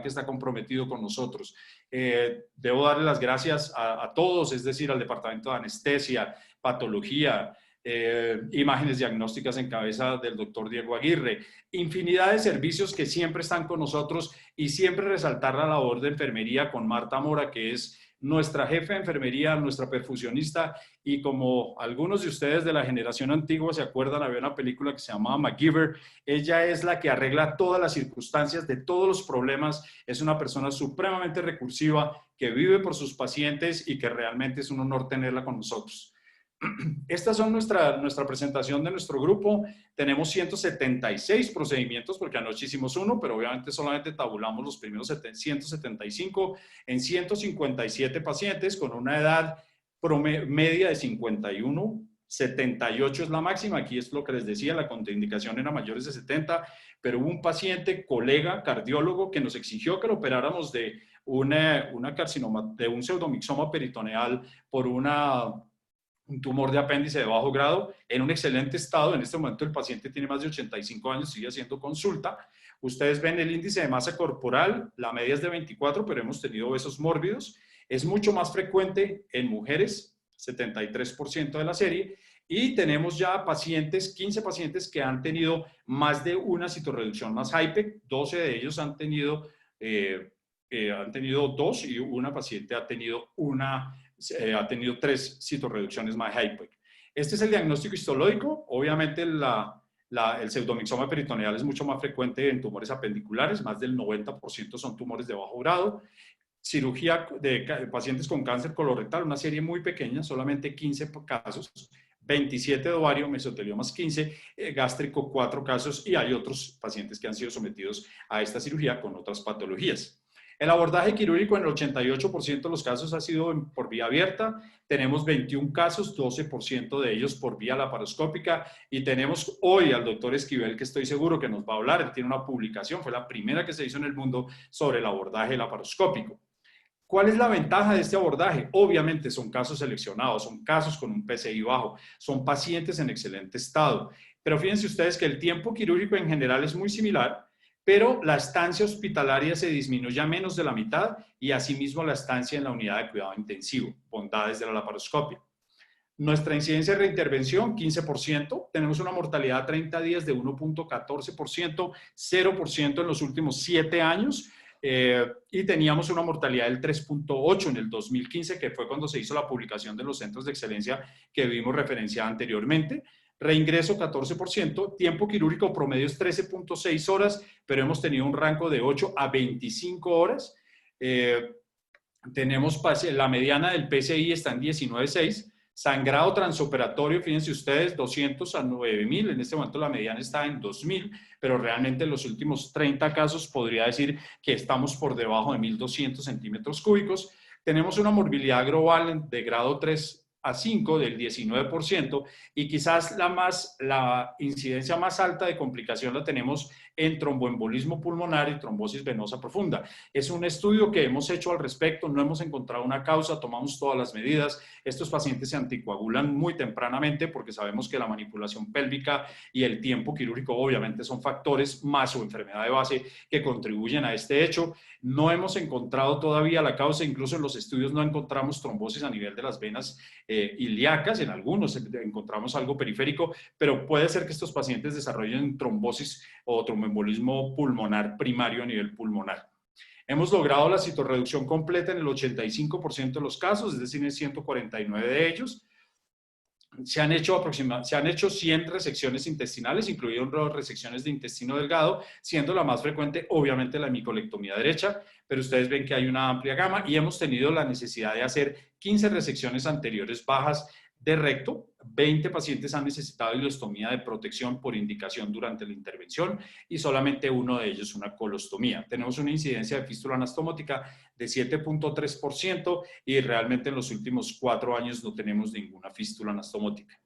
que está comprometido con nosotros. Debo darle las gracias a todos, es decir, al departamento de anestesia, patología, imágenes diagnósticas en cabeza del doctor Diego Aguirre, infinidad de servicios que siempre están con nosotros y siempre resaltar la labor de enfermería con Marta Mora, que es nuestra jefe de enfermería, nuestra perfusionista, y como algunos de ustedes de la generación antigua se acuerdan, había una película que se llamaba MacGyver. Ella es la que arregla todas las circunstancias de todos los problemas, es una persona supremamente recursiva que vive por sus pacientes y que realmente es un honor tenerla con nosotros. Estas son nuestra presentación de nuestro grupo. Tenemos 176 procedimientos, porque anoche hicimos uno, pero obviamente solamente tabulamos los primeros 175 en 157 pacientes con una edad media de 51, 78 es la máxima. Aquí es lo que les decía, la contraindicación era mayores de 70, pero hubo un paciente, colega, cardiólogo, que nos exigió que lo operáramos de una carcinoma, de un pseudomixoma peritoneal por un tumor de apéndice de bajo grado, en un excelente estado. En este momento el paciente tiene más de 85 años, sigue haciendo consulta. Ustedes ven el índice de masa corporal, la media es de 24, pero hemos tenido obesos mórbidos. Es mucho más frecuente en mujeres, 73% de la serie, y tenemos ya pacientes, 15 pacientes que han tenido más de una citorreducción más HIPEC, 12 de ellos han tenido 2 y una paciente ha tenido 3 citorreducciones más HIPEC. Este es el diagnóstico histológico. Obviamente el pseudomixoma peritoneal es mucho más frecuente en tumores apendiculares, más del 90% son tumores de bajo grado. Cirugía de pacientes con cáncer colorectal, una serie muy pequeña, solamente 15 casos, 27 de ovario, mesoteliomas 15, gástrico 4 casos, y hay otros pacientes que han sido sometidos a esta cirugía con otras patologías. El abordaje quirúrgico en el 88% de los casos ha sido por vía abierta. Tenemos 21 casos, 12% de ellos por vía laparoscópica, y tenemos hoy al doctor Esquivel, que estoy seguro que nos va a hablar. Él tiene una publicación, fue la primera que se hizo en el mundo sobre el abordaje laparoscópico. ¿Cuál es la ventaja de este abordaje? Obviamente son casos seleccionados, son casos con un PCI bajo, son pacientes en excelente estado. Pero fíjense ustedes que el tiempo quirúrgico en general es muy similar, pero la estancia hospitalaria se disminuye a menos de la mitad, y asimismo la estancia en la unidad de cuidado intensivo, bondades de la laparoscopia. Nuestra incidencia de reintervención, 15%. Tenemos una mortalidad a 30 días de 1.14%, 0% en los últimos 7 años. Y teníamos una mortalidad del 3.8 en el 2015, que fue cuando se hizo la publicación de los centros de excelencia que vimos referenciada anteriormente. Reingreso 14%, tiempo quirúrgico promedio es 13.6 horas, pero hemos tenido un rango de 8 a 25 horas. Tenemos la mediana del PCI está en 19.6. Sangrado transoperatorio, fíjense ustedes, 200 a 9.000, en este momento la mediana está en 2.000, pero realmente en los últimos 30 casos podría decir que estamos por debajo de 1.200 centímetros cúbicos. Tenemos una morbilidad global de grado 3 a 5 del 19%, y quizás la incidencia más alta de complicación la tenemos en tromboembolismo pulmonar y trombosis venosa profunda. Es un estudio que hemos hecho al respecto, no hemos encontrado una causa, tomamos todas las medidas. Estos pacientes se anticoagulan muy tempranamente porque sabemos que la manipulación pélvica y el tiempo quirúrgico obviamente son factores, más su enfermedad de base, que contribuyen a este hecho. No hemos encontrado todavía la causa, incluso en los estudios no encontramos trombosis a nivel de las venas ilíacas, en algunos encontramos algo periférico, pero puede ser que estos pacientes desarrollen trombosis o tromboembolismo pulmonar primario a nivel pulmonar. Hemos logrado la citorreducción completa en el 85% de los casos, es decir, en 149 de ellos. Se han hecho 100 resecciones intestinales, incluidas resecciones de intestino delgado, siendo la más frecuente, obviamente, la hemicolectomía derecha, pero ustedes ven que hay una amplia gama, y hemos tenido la necesidad de hacer 15 resecciones anteriores bajas de recto. 20 pacientes han necesitado ileostomía de protección por indicación durante la intervención, y solamente uno de ellos una colostomía. Tenemos una incidencia de fístula anastomótica de 7.3%, y realmente en los últimos 4 años no tenemos ninguna fístula anastomótica.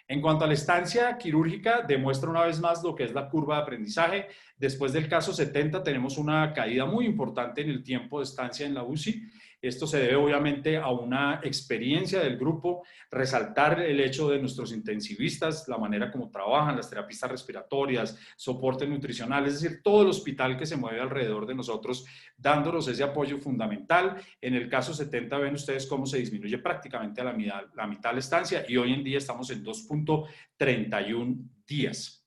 En cuanto a la estancia quirúrgica, demuestra una vez más lo que es la curva de aprendizaje. Después del caso 70 tenemos una caída muy importante en el tiempo de estancia en la UCI. Esto se debe obviamente a una experiencia del grupo, resaltar el hecho de nuestros intensivistas, la manera como trabajan, las terapistas respiratorias, soporte nutricional, es decir, todo el hospital que se mueve alrededor de nosotros, dándonos ese apoyo fundamental. En el caso 70 ven ustedes cómo se disminuye prácticamente a la mitad la estancia y hoy en día estamos en 2.31 días.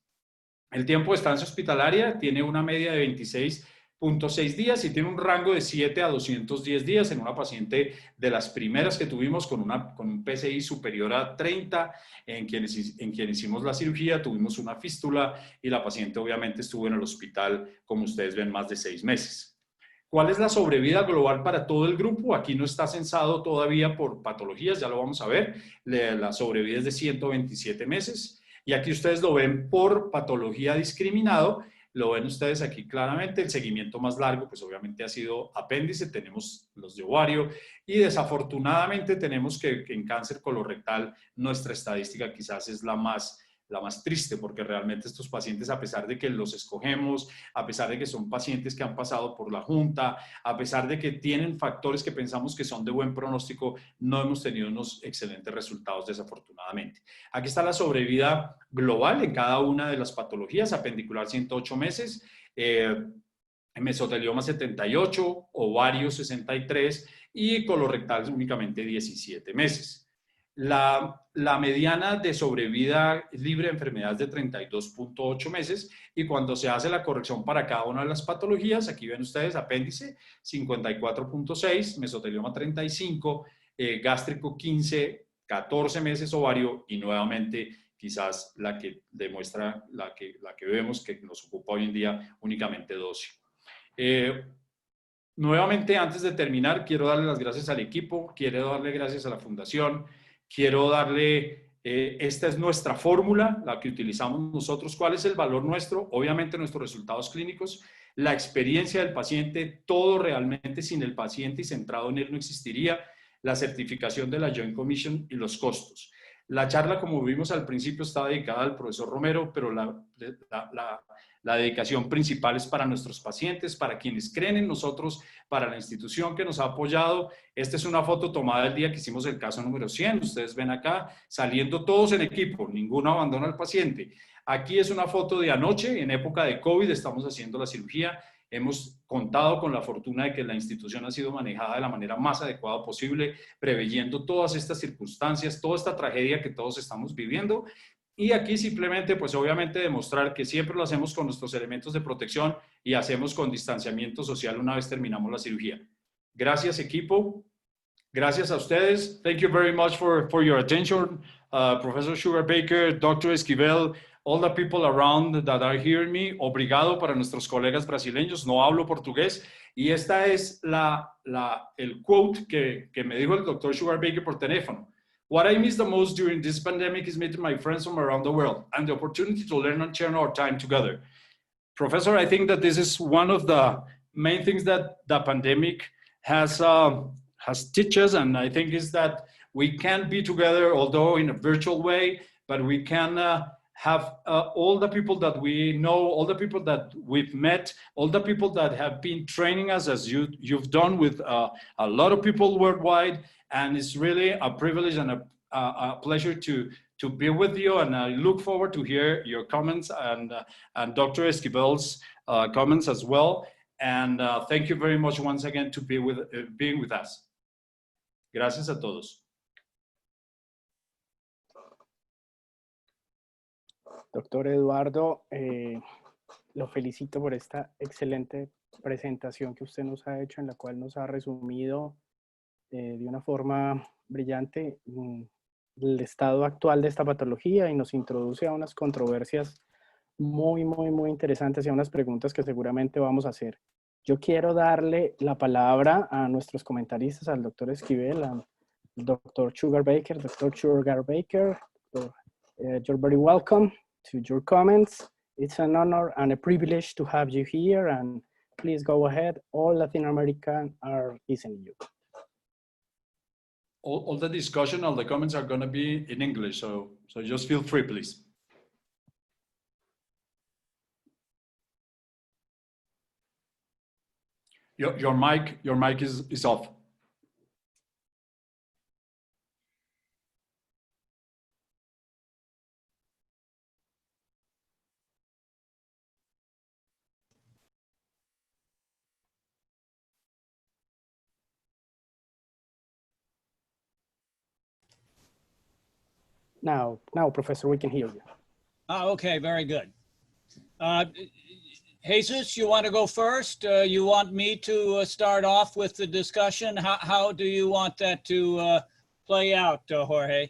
El tiempo de estancia hospitalaria tiene una media de 26.6 días y tiene un rango de 7 a 210 días en una paciente de las primeras que tuvimos con un PCI superior a 30, en quien hicimos la cirugía, tuvimos una fístula y la paciente obviamente estuvo en el hospital, como ustedes ven, más de 6 meses. ¿Cuál es la sobrevida global para todo el grupo? Aquí no está censado todavía por patologías, ya lo vamos a ver. La sobrevida es de 127 meses. Y aquí ustedes lo ven por patología discriminado, lo ven ustedes aquí claramente. El seguimiento más largo, pues obviamente ha sido apéndice, tenemos los de ovario y desafortunadamente tenemos que en cáncer colorectal nuestra estadística quizás es la más triste, porque realmente estos pacientes, a pesar de que los escogemos, a pesar de que son pacientes que han pasado por la junta, a pesar de que tienen factores que pensamos que son de buen pronóstico, no hemos tenido unos excelentes resultados desafortunadamente. Aquí está la sobrevida global en cada una de las patologías: apendicular 108 meses, mesotelioma 78, ovario 63 y colorectal únicamente 17 meses. La mediana de sobrevida libre de enfermedades de 32.8 meses y cuando se hace la corrección para cada una de las patologías, aquí ven ustedes apéndice 54.6, mesotelioma 35, gástrico 15, 14 meses ovario y nuevamente quizás la que demuestra, la que vemos que nos ocupa hoy en día únicamente 12. Nuevamente, antes de terminar, quiero darle las gracias al equipo, quiero darle gracias a la fundación, quiero darle, esta es nuestra fórmula, la que utilizamos nosotros. ¿Cuál es el valor nuestro? Obviamente nuestros resultados clínicos, la experiencia del paciente, todo realmente sin el paciente y centrado en él no existiría, la certificación de la Joint Commission y los costos. La charla, como vimos al principio, está dedicada al profesor Romero, pero la dedicación principal es para nuestros pacientes, para quienes creen en nosotros, para la institución que nos ha apoyado. Esta es una foto tomada el día que hicimos el caso número 100. Ustedes ven acá saliendo todos en equipo, ninguno abandona al paciente. Aquí es una foto de anoche, en época de COVID, estamos haciendo la cirugía. Hemos contado con la fortuna de que la institución ha sido manejada de la manera más adecuada posible, preveyendo todas estas circunstancias, toda esta tragedia que todos estamos viviendo. Y aquí simplemente, pues obviamente demostrar que siempre lo hacemos con nuestros elementos de protección y hacemos con distanciamiento social una vez terminamos la cirugía. Gracias, equipo. Gracias a ustedes. Thank you very much for your attention. Professor Sugarbaker, Dr. Esquivel, all the people around that are hearing me. Obrigado para nuestros colegas brasileños. No hablo portugués. Y esta es el quote que me dijo el Dr. Sugarbaker por teléfono. What I miss the most during this pandemic is meeting my friends from around the world and the opportunity to learn and share our time together. Professor, I think that this is one of the main things that the pandemic has taught us, and I think is that we can be together, although in a virtual way, but we can have all the people that we know, all the people that we've met, all the people that have been training us as you've done with a lot of people worldwide. And it's really a privilege and a pleasure to be with you. And I look forward to hear your comments and Dr. Esquivel's comments as well. And thank you very much once again to being with us. Gracias a todos. Doctor Eduardo, lo felicito por esta excelente presentación que usted nos ha hecho, en la cual nos ha resumido de una forma brillante el estado actual de esta patología y nos introduce a unas controversias muy interesantes y a unas preguntas que seguramente vamos a hacer. Yo quiero darle la palabra a nuestros comentaristas, al doctor Esquivel, al doctor Sugarbaker. Dr. Sugarbaker, you're very welcome to your comments. It's an honor and a privilege to have you here, and please go ahead. All Latin Americans are listening to you. All the discussion, all the comments are going to be in English, so just feel free, please. Your mic is off. Now, Professor, we can hear you. Oh, okay, very good. Jesus, you want to go first? You want me to start off with the discussion? How do you want that to play out, Jorge?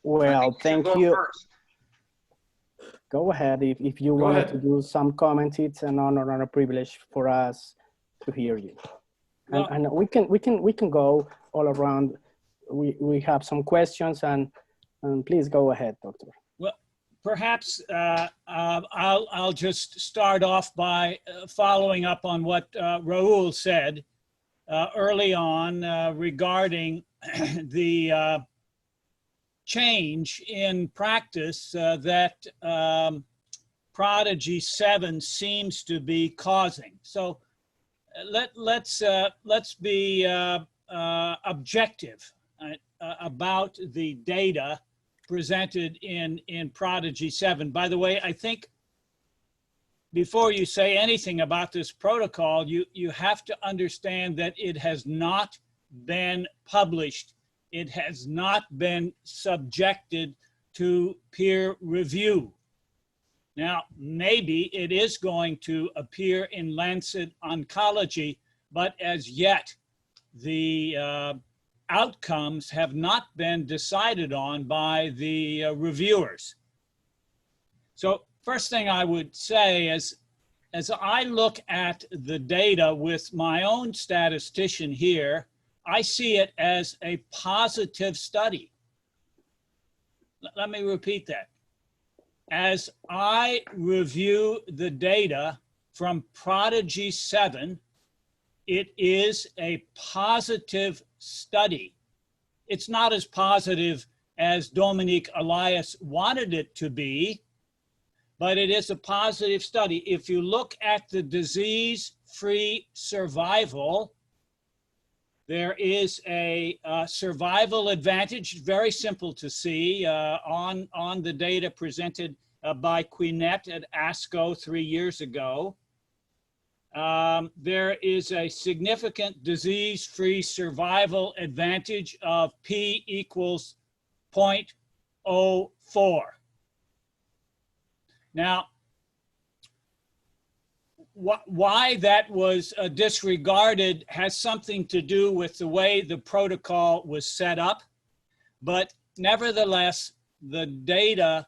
Well, thank Go you. first. Go ahead. If you Go wanted ahead. to do some comment, it's an honor and a privilege for us to hear you. Well, And we can go all around. We have some questions, and please go ahead, Doctor. well, perhaps I'll just start off by following up on what Raul said early on regarding the change in practice that Prodigy 7 seems to be causing. So let's be objective about the data presented in Prodigy 7. By the way, I think before you say anything about this protocol, you have to understand that it has not been published. It has not been subjected to peer review. Now, maybe it is going to appear in Lancet Oncology, but as yet, the outcomes have not been decided on by the reviewers. So first thing I would say is, as I look at the data with my own statistician here, I see it as a positive study. Let me repeat that. As I review the data from Prodigy 7, it is a positive study. It's not as positive as Dominique Elias wanted it to be, but it is a positive study. If you look at the disease-free survival, there is a survival advantage, very simple to see on the data presented by Quinet at ASCO 3 years ago. There is a significant disease-free survival advantage of P equals 0.04. Now, why that was disregarded has something to do with the way the protocol was set up, but nevertheless, the data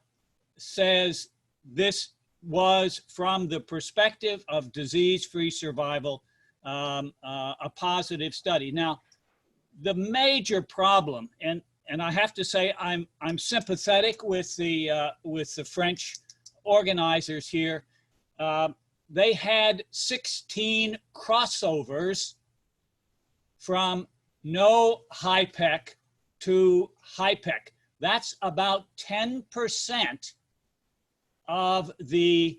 says this was, from the perspective of disease-free survival, a positive study. Now, the major problem, and I have to say I'm sympathetic with the French organizers here. They had 16 crossovers from no HIPEC to HIPEC. That's about 10% of the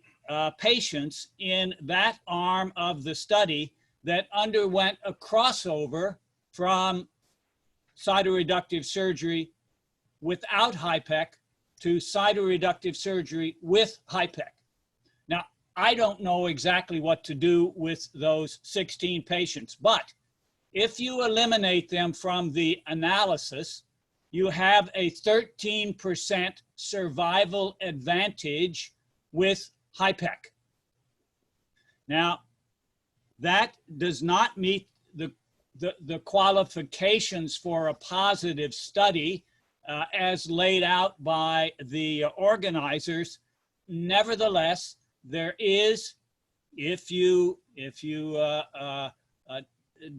patients in that arm of the study that underwent a crossover from cytoreductive surgery without HIPEC to cytoreductive surgery with HIPEC. Now, I don't know exactly what to do with those 16 patients, but if you eliminate them from the analysis, you have a 13% survival advantage with HIPEC. Now, that does not meet the qualifications for a positive study as laid out by the organizers. Nevertheless, there is, if you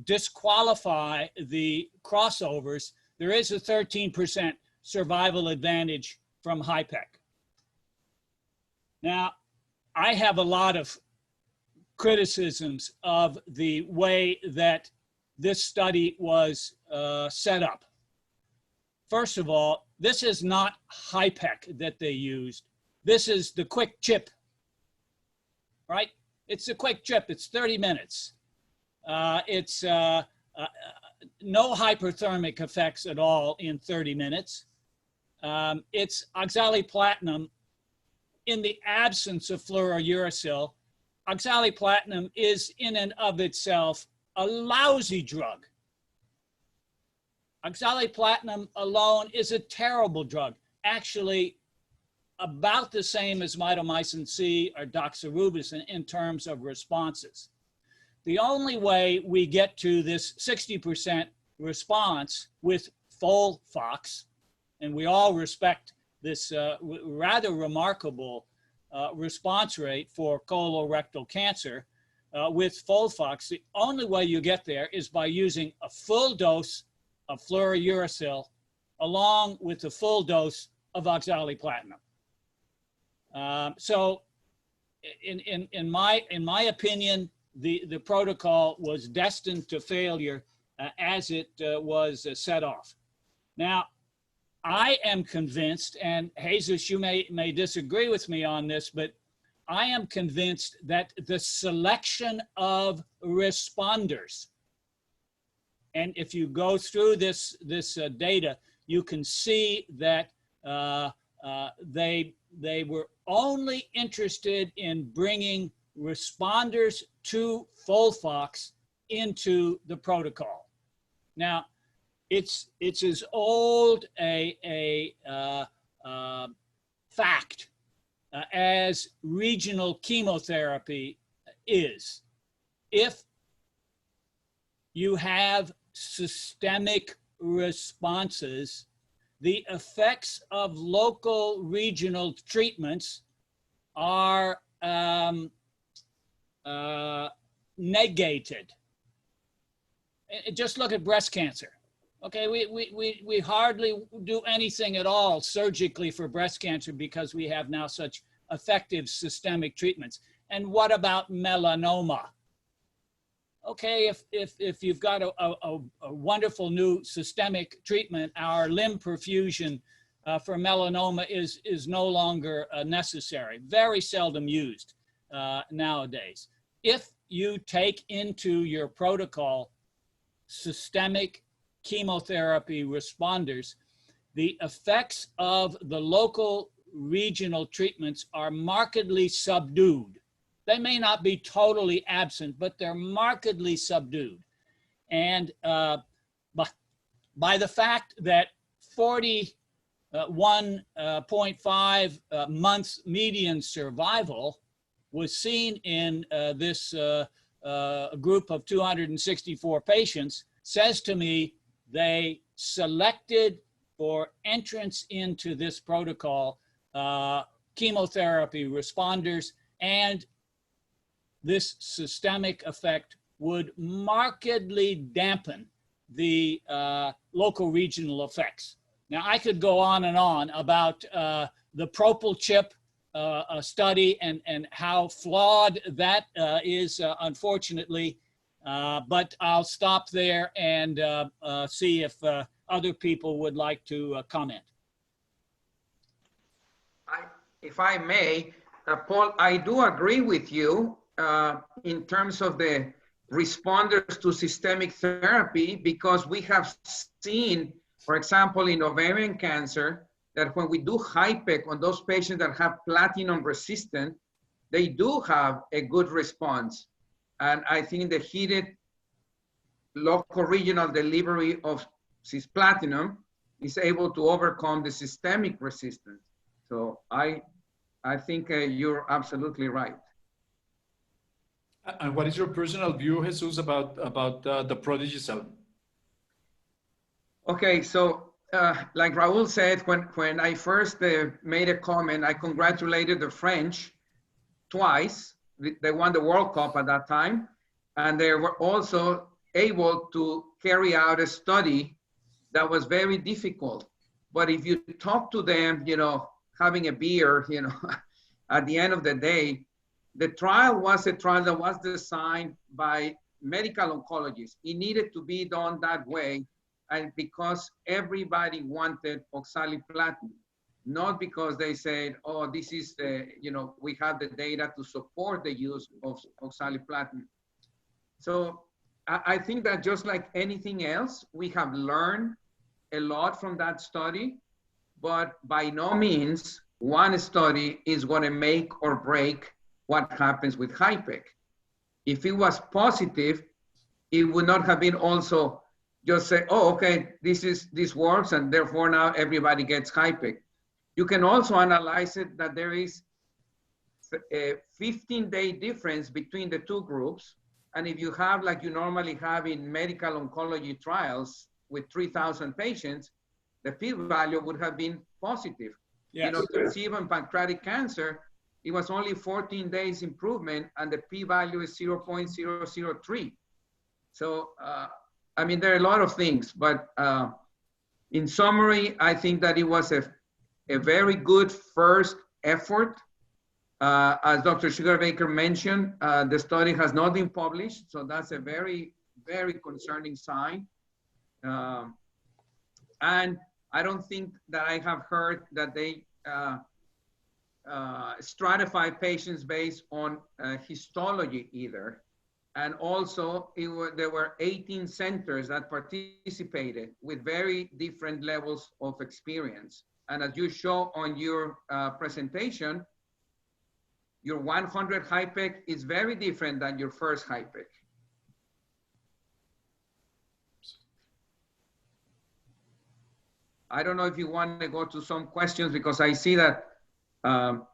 disqualify the crossovers, there is a 13% survival advantage from HIPEC. Now, I have a lot of criticisms of the way that this study was set up. First of all, this is not HIPEC that they used. This is the quick chip, right? It's a quick chip. It's 30 minutes. It's no hyperthermic effects at all in 30 minutes. It's oxaliplatinum in the absence of fluorouracil. Oxaliplatinum is in and of itself a lousy drug. Oxaliplatinum alone is a terrible drug, actually about the same as mitomycin C or doxorubicin in terms of responses. The only way we get to this 60% response with FOLFOX, and we all respect this rather remarkable response rate for colorectal cancer with FOLFOX, the only way you get there is by using a full dose of fluorouracil along with a full dose of oxaliplatinum. So in my opinion, the protocol was destined to failure as it was set off. Now, I am convinced, and Jesus, you may disagree with me on this, but I am convinced that the selection of responders, and if you go through this data, you can see that they were only interested in bringing responders to FOLFOX into the protocol. Now, it's as old a fact as regional chemotherapy is. If you have systemic responses, the effects of local regional treatments are negated. Just look at breast cancer. Okay, we hardly do anything at all surgically for breast cancer because we have now such effective systemic treatments. And what about melanoma? Okay, if you've got a wonderful new systemic treatment, our limb perfusion for melanoma is no longer necessary, very seldom used nowadays. If you take into your protocol systemic chemotherapy responders, the effects of the local regional treatments are markedly subdued. They may not be totally absent, but they're markedly subdued. And by the fact that 41.5 months median survival was seen in this group of 264 patients, says to me they selected for entrance into this protocol chemotherapy responders, and this systemic effect would markedly dampen the local regional effects. Now, I could go on and on about the Propel chip study and how flawed that is, unfortunately, but I'll stop there and see if other people would like to comment. If I may, Paul, I do agree with you in terms of the responders to systemic therapy, because we have seen, for example, in ovarian cancer, that when we do HIPEC on those patients that have platinum resistant, they do have a good response. And I think the heated local regional delivery of cisplatinum is able to overcome the systemic resistance. So I think you're absolutely right. And what is your personal view, Jesus, about the Prodigy 7? Okay, so like Raul said, when I first made a comment, I congratulated the French twice. They won the World Cup at that time, and they were also able to carry out a study that was very difficult. But if you talk to them, you know, having a beer, you know, at the end of the day, the trial was a trial that was designed by medical oncologists. It needed to be done that way, and because everybody wanted oxaliplatin, not because they said, oh, this is the, you know, we have the data to support the use of oxaliplatin. So I think that just like anything else, we have learned a lot from that study, but by no means one study is going to make or break what happens with HIPEC. If it was positive, it would not have been also just say, oh, okay, this works, and therefore now everybody gets HiPEC. You can also analyze it that there is a 15-day difference between the two groups. And if you have, like you normally have in medical oncology trials with 3,000 patients, the p-value would have been positive. Yes. You know, to achieve in pancreatic cancer, it was only 14 days improvement, and the p-value is 0.003. So, I mean, there are a lot of things, but in summary, I think that it was a very good first effort. As Dr. Sugarbaker mentioned, the study has not been published, so that's a very, very concerning sign. And I don't think that I have heard that they stratify patients based on histology either. And also, there were 18 centers that participated with very different levels of experience. And as you show on your presentation, your 100 HiPEC is very different than your first HiPEC. I don't know if you want to go to some questions, because I see that,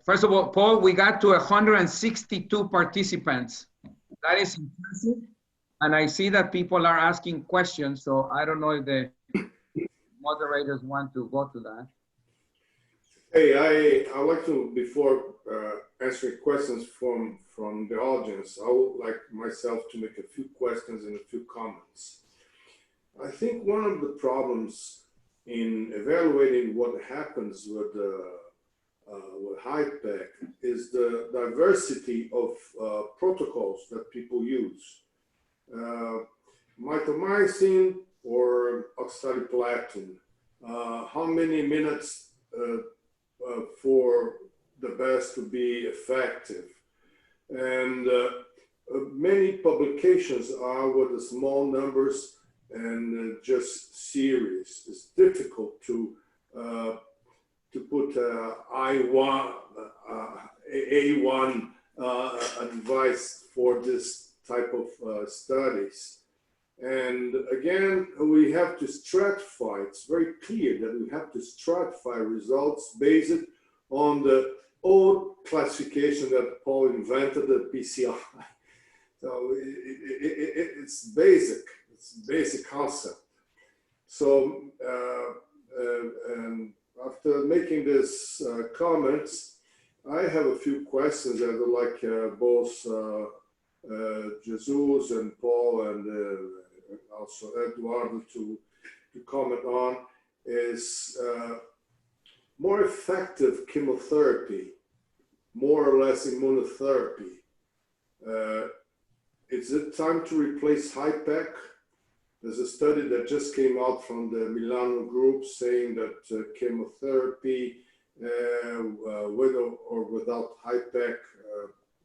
first of all, Paul, we got to 162 participants. That is impressive. And I see that people are asking questions, so I don't know if the moderators want to go to that. Hey, I'd like to, before answering questions from the audience, I would like myself to make a few questions and a few comments. I think one of the problems in evaluating what happens with HiPEC is the diversity of protocols that people use. Mitomycin or oxaliplatin, how many minutes for the best to be effective? And many publications are with the small numbers and just series. It's difficult to put A1 advice for this type of studies. And again, we have to stratify. It's very clear that we have to stratify results based on the old classification that Paul invented, the PCI. So it's basic. It's a basic concept. So, and after making this comments, I have a few questions that I'd like both Jesus and Paul and also Eduardo to comment on. Is more effective chemotherapy, more or less immunotherapy. Is it time to replace HiPEC? There's a study that just came out from the Milano group saying that chemotherapy with or without HiPEC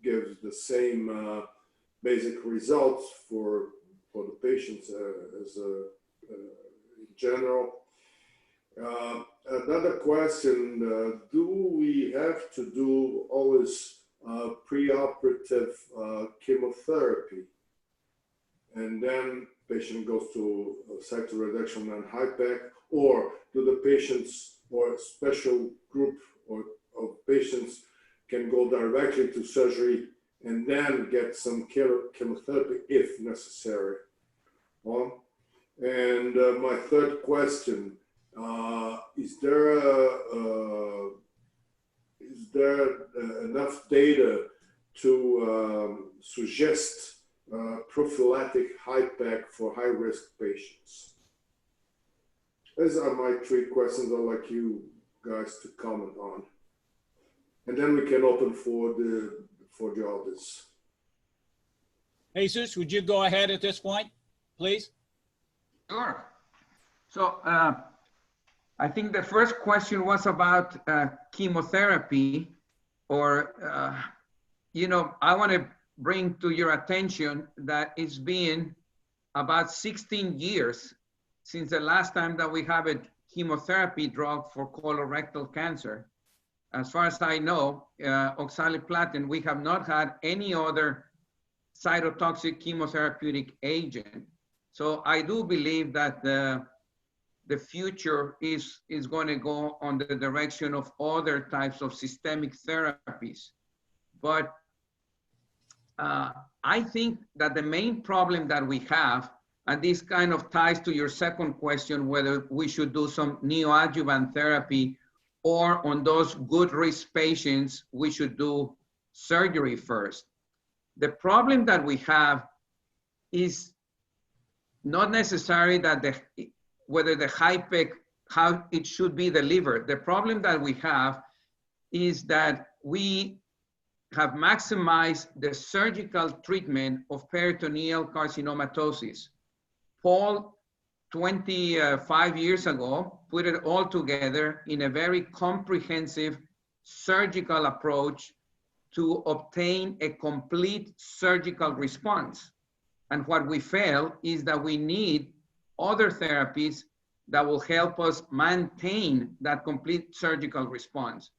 gives the same basic results for the patients as in general. Another question, do we have to do always preoperative chemotherapy? And then patient goes to cytoreduction and HiPEC, or do the patients or a special group of patients can go directly to surgery and then get some chemotherapy if necessary? And my third question, is there enough data to suggest prophylactic HiPEC for high-risk patients? These are my three questions I'd like you guys to comment on. And then we can open for the audience. Jesus, would you go ahead at this point, please? Sure. So I think the first question was about chemotherapy, or, you know, I want to bring to your attention that it's been about 16 years since the last time that we have a chemotherapy drug for colorectal cancer. As far as I know, oxaliplatin, we have not had any other cytotoxic chemotherapeutic agent. So I do believe that the future is going to go on the direction of other types of systemic therapies. But I think that the main problem that we have, and this kind of ties to your second question, whether we should do some neoadjuvant therapy or on those good risk patients, we should do surgery first. The problem that we have is not necessarily that whether the HIPEC, how it should be delivered. The problem that we have is that we have maximized the surgical treatment of peritoneal carcinomatosis. Paul, 25 years ago, put it all together in a very comprehensive surgical approach to obtain a complete surgical response. And what we fail is that we need other therapies that will help us maintain that complete surgical response.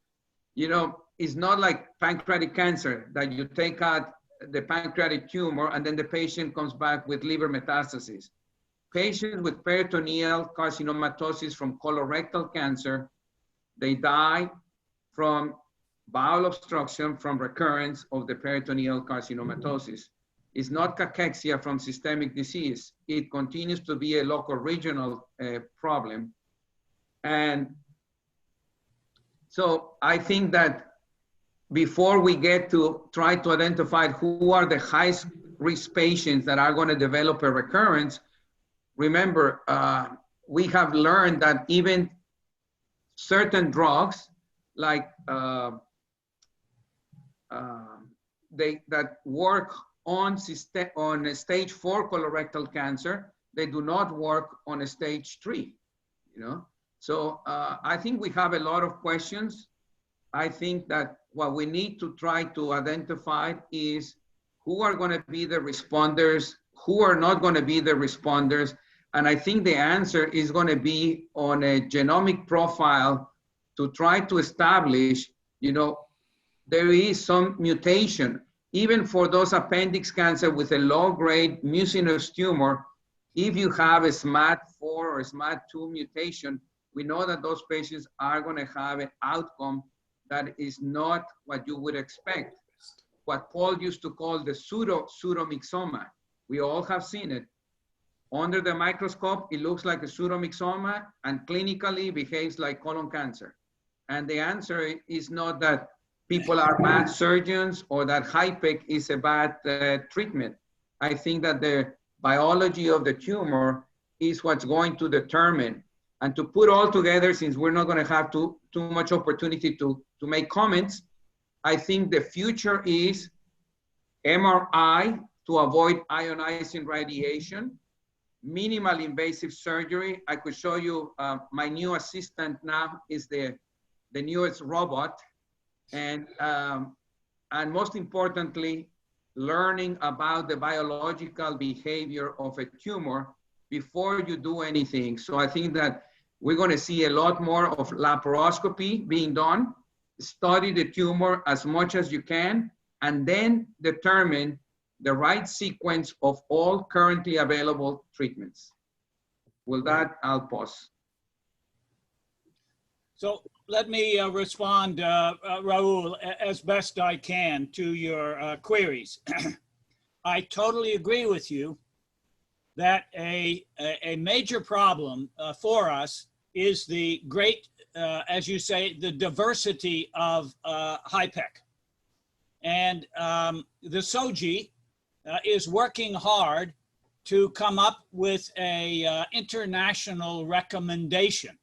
You know, it's not like pancreatic cancer that you take out the pancreatic tumor and then the patient comes back with liver metastases. Patients with peritoneal carcinomatosis from colorectal cancer, they die from bowel obstruction from recurrence of the peritoneal carcinomatosis. It's not cachexia from systemic disease. It continues to be a local regional problem. And so I think that before we get to try to identify who are the highest risk patients that are going to develop a recurrence, remember, we have learned that even certain drugs like that work on stage 4 colorectal cancer, they do not work on a stage 3, you know? So I think we have a lot of questions. I think that what we need to try to identify is who are going to be the responders, who are not going to be the responders. And I think the answer is going to be on a genomic profile to try to establish, you know, there is some mutation. Even for those appendix cancer with a low-grade mucinous tumor, if you have a SMAD4 or a SMAD2 mutation, we know that those patients are going to have an outcome that is not what you would expect. What Paul used to call the pseudomyxoma. We all have seen it. Under the microscope, it looks like a pseudomyxoma and clinically behaves like colon cancer. And the answer is not that people are bad surgeons or that HIPEC is a bad treatment. I think that the biology of the tumor is what's going to determine. And to put all together, since we're not going to have too much opportunity to make comments, I think the future is MRI to avoid ionizing radiation, minimal invasive surgery. I could show you my new assistant now is the newest robot. And most importantly, learning about the biological behavior of a tumor before you do anything. So I think that we're going to see a lot more of laparoscopy being done, study the tumor as much as you can, and then determine the right sequence of all currently available treatments. With that, I'll pause. So let me respond, Raul, as best I can to your queries. I totally agree with you that a major problem for us is the great, as you say, the diversity of HIPEC. And the SOGI is working hard to come up with a international recommendation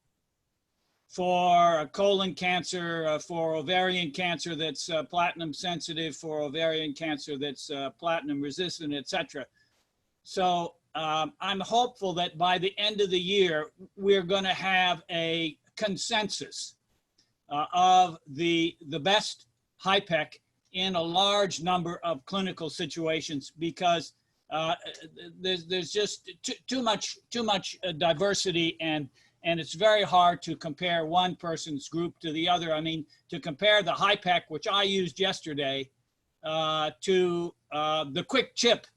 for colon cancer, for ovarian cancer that's platinum sensitive, for ovarian cancer that's platinum resistant, et cetera. So I'm hopeful that by the end of the year, we're going to have a consensus of the best HIPEC in a large number of clinical situations, because there's just too much diversity, and it's very hard to compare one person's group to the other. I mean, to compare the HIPEC, which I used yesterday, to the quick chip,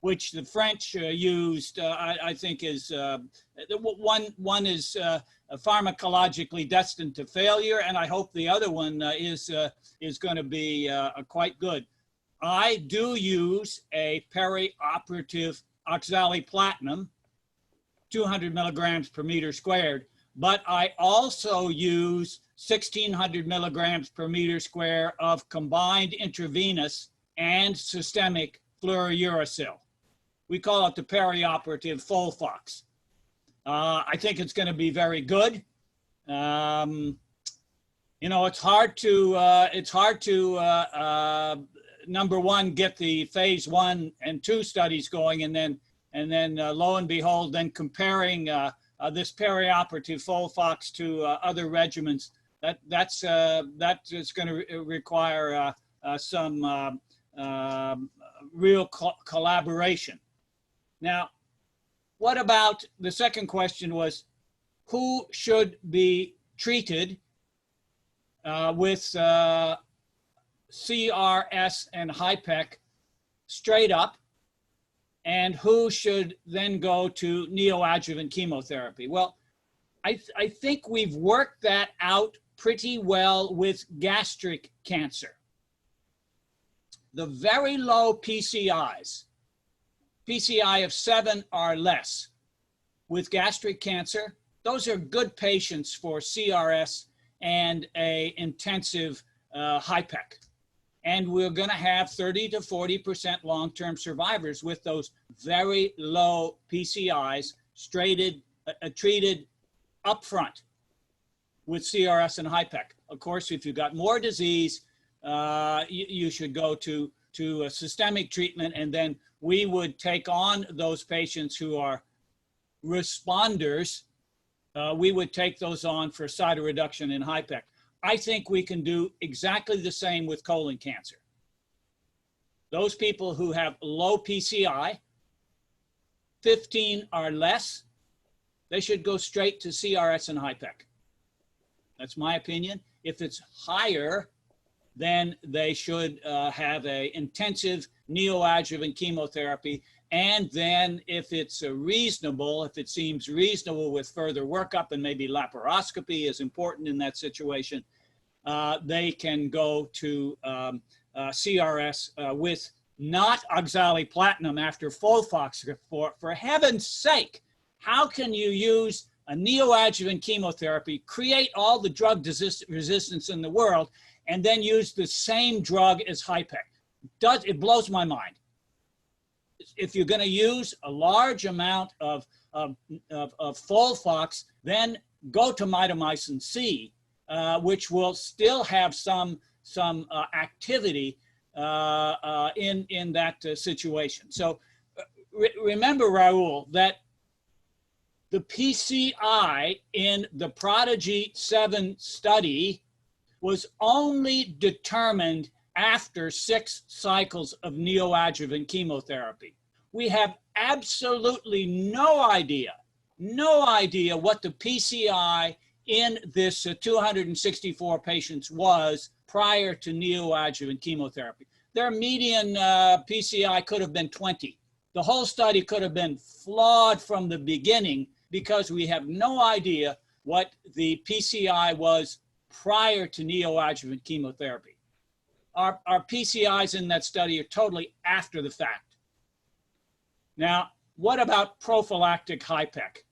which the French used, I think is, one is pharmacologically destined to failure, and I hope the other one is going to be quite good. I do use a perioperative oxaliplatinum, 200 milligrams per meter squared, but I also use 1,600 milligrams per meter square of combined intravenous and systemic fluorouracil. We call it the perioperative FOLFOX. I think it's going to be very good. You know, it's hard to number one, get the phase 1 and 2 studies going, and then lo and behold, then comparing this perioperative FOLFOX to other regimens. That's going to require some real collaboration. Now, what about the second question was, who should be treated with CRS and HIPEC straight up, and who should then go to neoadjuvant chemotherapy? Well, I think we've worked that out pretty well with gastric cancer. The very low PCIs, PCI of 7 or less with gastric cancer, those are good patients for CRS and a intensive HIPEC. And we're going to have 30 to 40% long-term survivors with those very low PCIs treated upfront with CRS and HIPEC. Of course, if you've got more disease, you should go to a systemic treatment, and then we would take on those patients who are responders. We would take those on for cytoreduction in HIPEC. I think we can do exactly the same with colon cancer. Those people who have low PCI, 15 or less, they should go straight to CRS and HIPEC. That's my opinion. If it's higher, then they should have an intensive neoadjuvant chemotherapy. And then if it's reasonable, if it seems reasonable with further workup, and maybe laparoscopy is important in that situation, they can go to CRS with not oxaliplatinum after FOLFOX. For heaven's sake, how can you use a neoadjuvant chemotherapy, create all the drug resistance in the world, and then use the same drug as HIPEC? It blows my mind. If you're going to use a large amount of FOLFOX, then go to mitomycin C, which will still have some activity in that situation. So remember, Raul, that the PCI in the Prodigy 7 study was only determined after 6 cycles of neoadjuvant chemotherapy. We have absolutely no idea what the PCI in this 264 patients was prior to neoadjuvant chemotherapy. Their median PCI could have been 20. The whole study could have been flawed from the beginning because we have no idea what the PCI was prior to neoadjuvant chemotherapy. Our PCIs in that study are totally after the fact. Now, what about prophylactic HIPEC?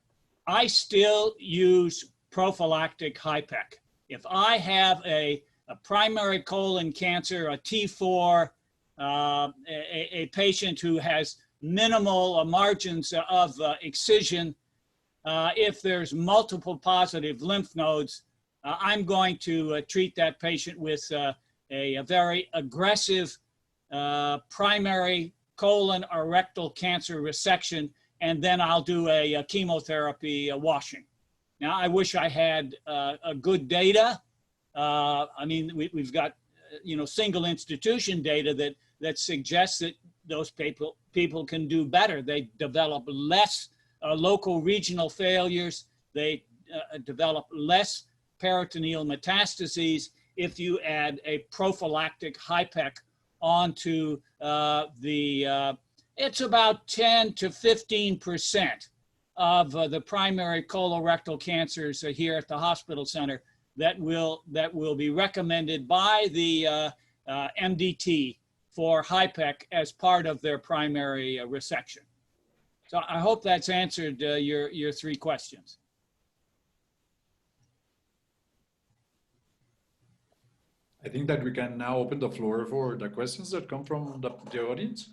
I still use prophylactic HIPEC. If I have a primary colon cancer, a T4, a patient who has minimal margins of excision, if there's multiple positive lymph nodes, I'm going to treat that patient with a very aggressive primary colon or rectal cancer resection, and then I'll do a chemotherapy washing. Now, I wish I had a good data. I mean, we've got single institution data that suggests that those people can do better. They develop less local regional failures. They develop less peritoneal metastases if you add a prophylactic HIPEC onto the It's about 10 to 15% of the primary colorectal cancers here at the hospital center that will be recommended by the MDT for HIPEC as part of their primary resection. So I hope that's answered your three questions. I think that we can now open the floor for the questions that come from the audience.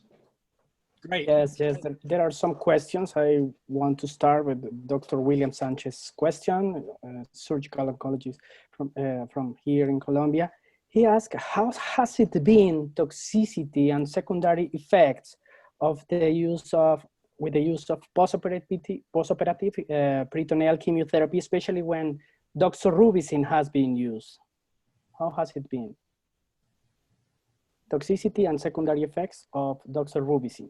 Great. Yes, there are some questions. I want to start with Dr. William Sanchez's question, surgical oncologist from here in Colombia. He asked, how has it been toxicity and secondary effects of the use of postoperative peritoneal chemotherapy, especially when doxorubicin has been used? How has it been? Toxicity and secondary effects of doxorubicin.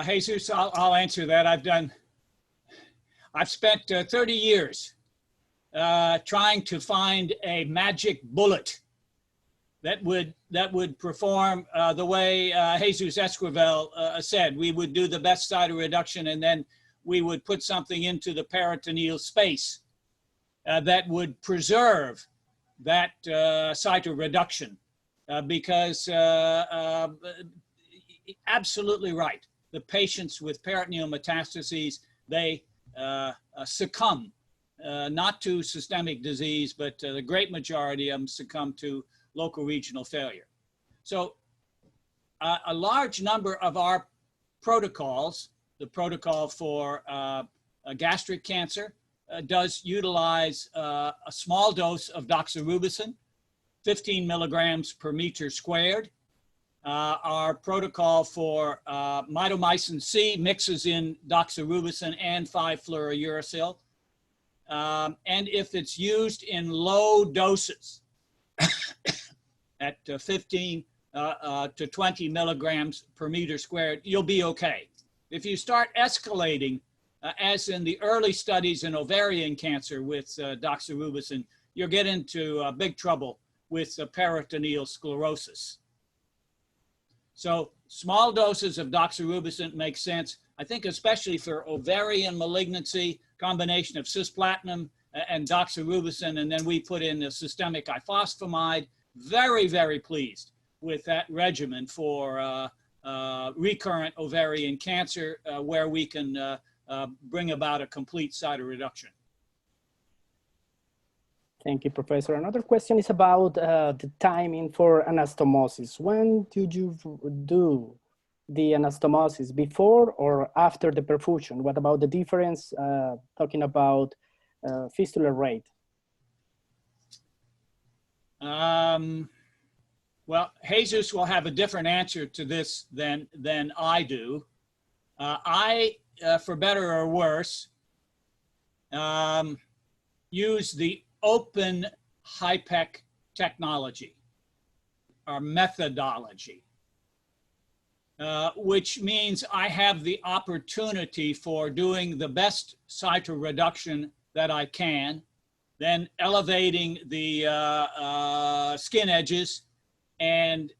Jesus, I'll answer that. I've spent 30 years trying to find a magic bullet that would perform the way Jesus Esquivel said. We would do the best cytoreduction, and then we would put something into the peritoneal space that would preserve that cytoreduction, because absolutely right. The patients with peritoneal metastases, they succumb not to systemic disease, but the great majority of them succumb to local regional failure. So a large number of our protocols, the protocol for gastric cancer, does utilize a small dose of doxorubicin, 15 milligrams per meter squared. Our protocol for mitomycin C mixes in doxorubicin and 5-fluorouracil. And if it's used in low doses at 15 to 20 milligrams per meter squared, you'll be okay. If you start escalating, as in the early studies in ovarian cancer with doxorubicin, you'll get into big trouble with peritoneal sclerosis. So small doses of doxorubicin make sense. I think especially for ovarian malignancy, combination of cisplatin and doxorubicin, and then we put in the systemic ifosfamide. Very, very pleased with that regimen for recurrent ovarian cancer, where we can bring about a complete cytoreduction. Thank you, Professor. Another question is about the timing for anastomosis. When did you do the anastomosis, before or after the perfusion? What about the difference, talking about fistula rate? Well, Jesus will have a different answer to this than I do. I, for better or worse, use the open HIPEC technology or methodology, which means I have the opportunity for doing the best cytoreduction that I can, then elevating the skin edges and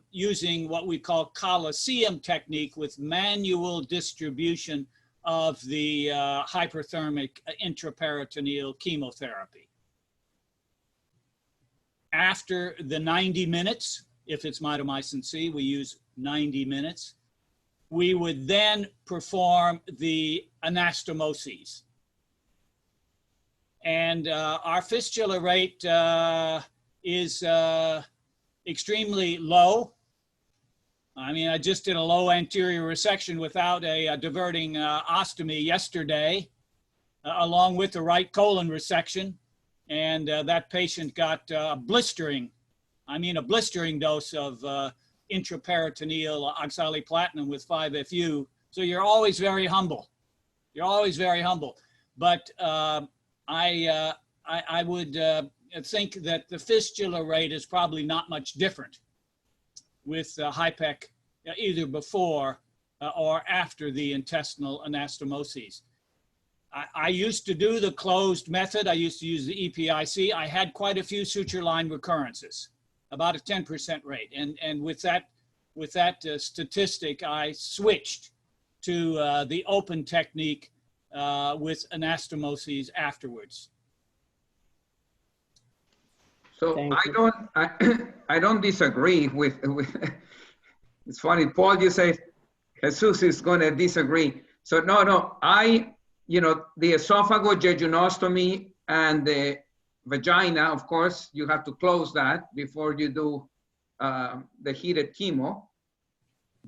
using what we call Coliseum technique with manual distribution of the hyperthermic intraperitoneal chemotherapy. After the 90 minutes, if it's mitomycin C, we use 90 minutes. We would then perform the anastomoses. And our fistula rate is extremely low. I mean, I just did a low anterior resection without a diverting ostomy yesterday, along with the right colon resection. And that patient got a blistering dose of intraperitoneal oxaliplatin with 5-FU. So you're always very humble. You're always very humble. But I would think that the fistula rate is probably not much different with HIPEC either before or after the intestinal anastomoses. I used to do the closed method. I used to use the EPIC. I had quite a few suture line recurrences, about a 10% rate. And with that statistic, I switched to the open technique with anastomoses afterwards. So Thank I don't disagree with it's funny, Paul, you say Jesus is going to disagree. So no, you know, the esophagojejunostomy and the vagina, of course, you have to close that before you do the heated chemo.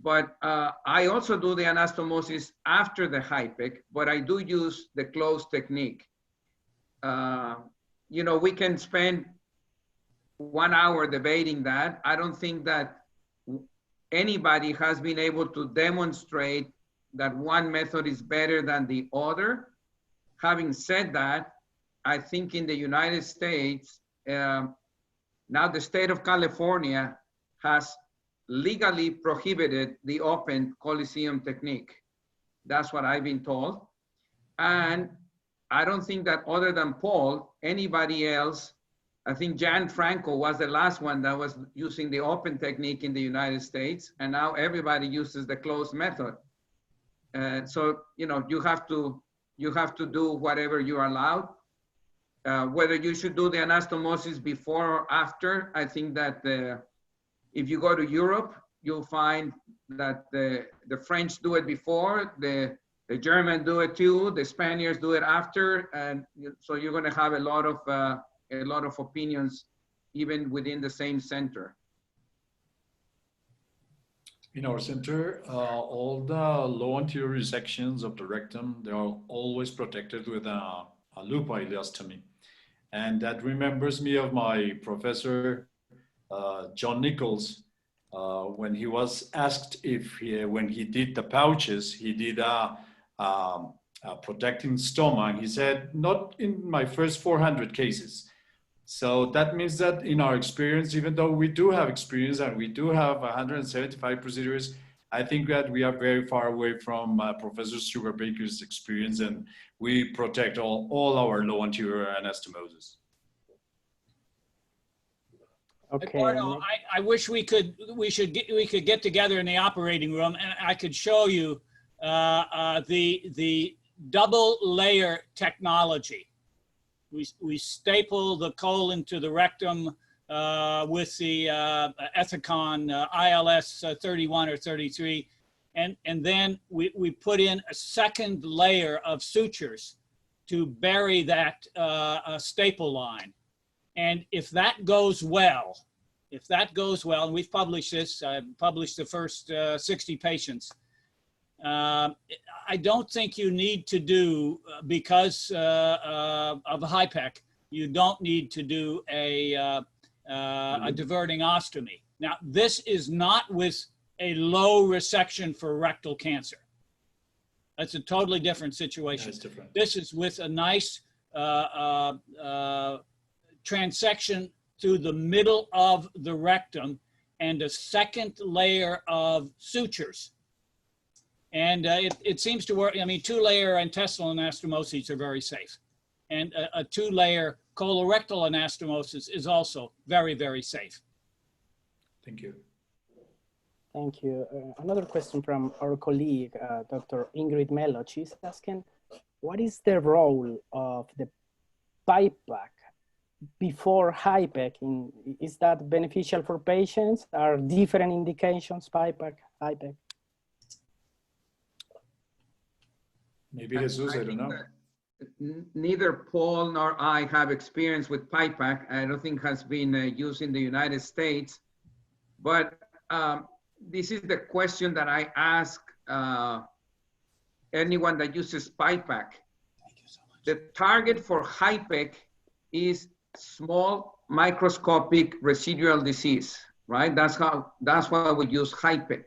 But I also do the anastomosis after the HIPEC, but I do use the closed technique. You know, we can spend 1 hour debating that. I don't think that anybody has been able to demonstrate that one method is better than the other. Having said that, I think in the United States, now the state of California has legally prohibited the open Coliseum technique. That's what I've been told. And I don't think that other than Paul, anybody else, I think Jan Franco was the last one that was using the open technique in the United States, and now everybody uses the closed method. So, you know, you have to do whatever you're allowed. Whether you should do the anastomosis before or after, I think that if you go to Europe, you'll find that the French do it before, the Germans do it too, the Spaniards do it after, and so you're going to have a lot of opinions, even within the same center. In our center, all the low anterior resections of the rectum, they are always protected with a loop ileostomy. And that remembers me of my professor, John Nichols, when he was asked if when he did the pouches, he did a protecting stoma, and he said, not in my first 400 cases. So that means that in our experience, even though we do have experience and we do have 175 procedures, I think that we are very far away from Professor Sugarbaker's experience, and we protect all our low anterior anastomosis. Okay. Eduardo, I wish we could get together in the operating room and I could show you the double layer technology. We staple the colon to the rectum with the Ethicon ILS 31 or 33, and then we put in a second layer of sutures to bury that staple line. And if that goes well, and we've published this, I've published the first 60 patients, I don't think you need to do, because of HIPEC, you don't need to do a diverting ostomy. Now, this is not with a low resection for rectal cancer. That's a totally different situation. That's different. This is with a nice transection through the middle of the rectum and a second layer of sutures. And it seems to work. I mean, 2-layer intestinal anastomoses are very safe. And a 2-layer colorectal anastomosis is also very, very safe. Thank you. Thank you. Another question from our colleague, Dr. Ingrid Mello. She's asking, what is the role of the PIPAC before HIPEC? Is that beneficial for patients? Are different indications, PIPAC, HIPEC? Maybe Jesus, I don't know. Neither Paul nor I have experience with PIPAC. I don't think has been used in the United States. But this is the question that I ask anyone that uses PIPAC. Thank you so much. The target for HIPEC is small microscopic residual disease, right? That's why we use HIPEC.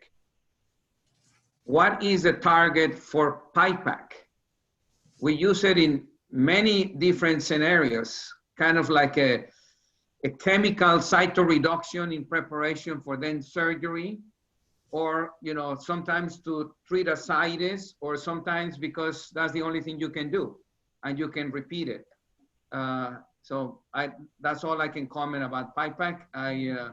What is the target for PIPAC? We use it in many different scenarios, kind of like a chemical cytoreduction in preparation for then surgery, or sometimes to treat ascites, or sometimes because that's the only thing you can do and you can repeat it. So that's all I can comment about PIPAC.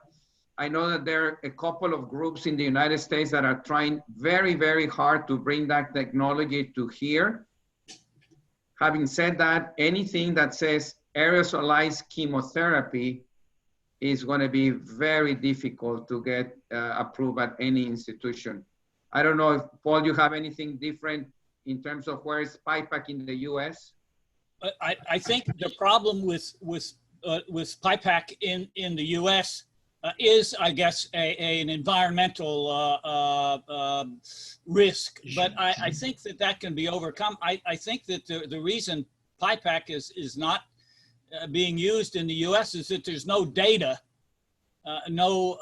I know that there are a couple of groups in the United States that are trying very, very hard to bring that technology to here. Having said that, anything that says aerosolized chemotherapy is going to be very difficult to get approved at any institution. I don't know if, Paul, you have anything different in terms of where is PIPAC in the US? I think the problem with PIPAC in the US is, I guess, an environmental risk, but I think that can be overcome. I think that the reason PIPAC is not being used in the US is that there's no data, no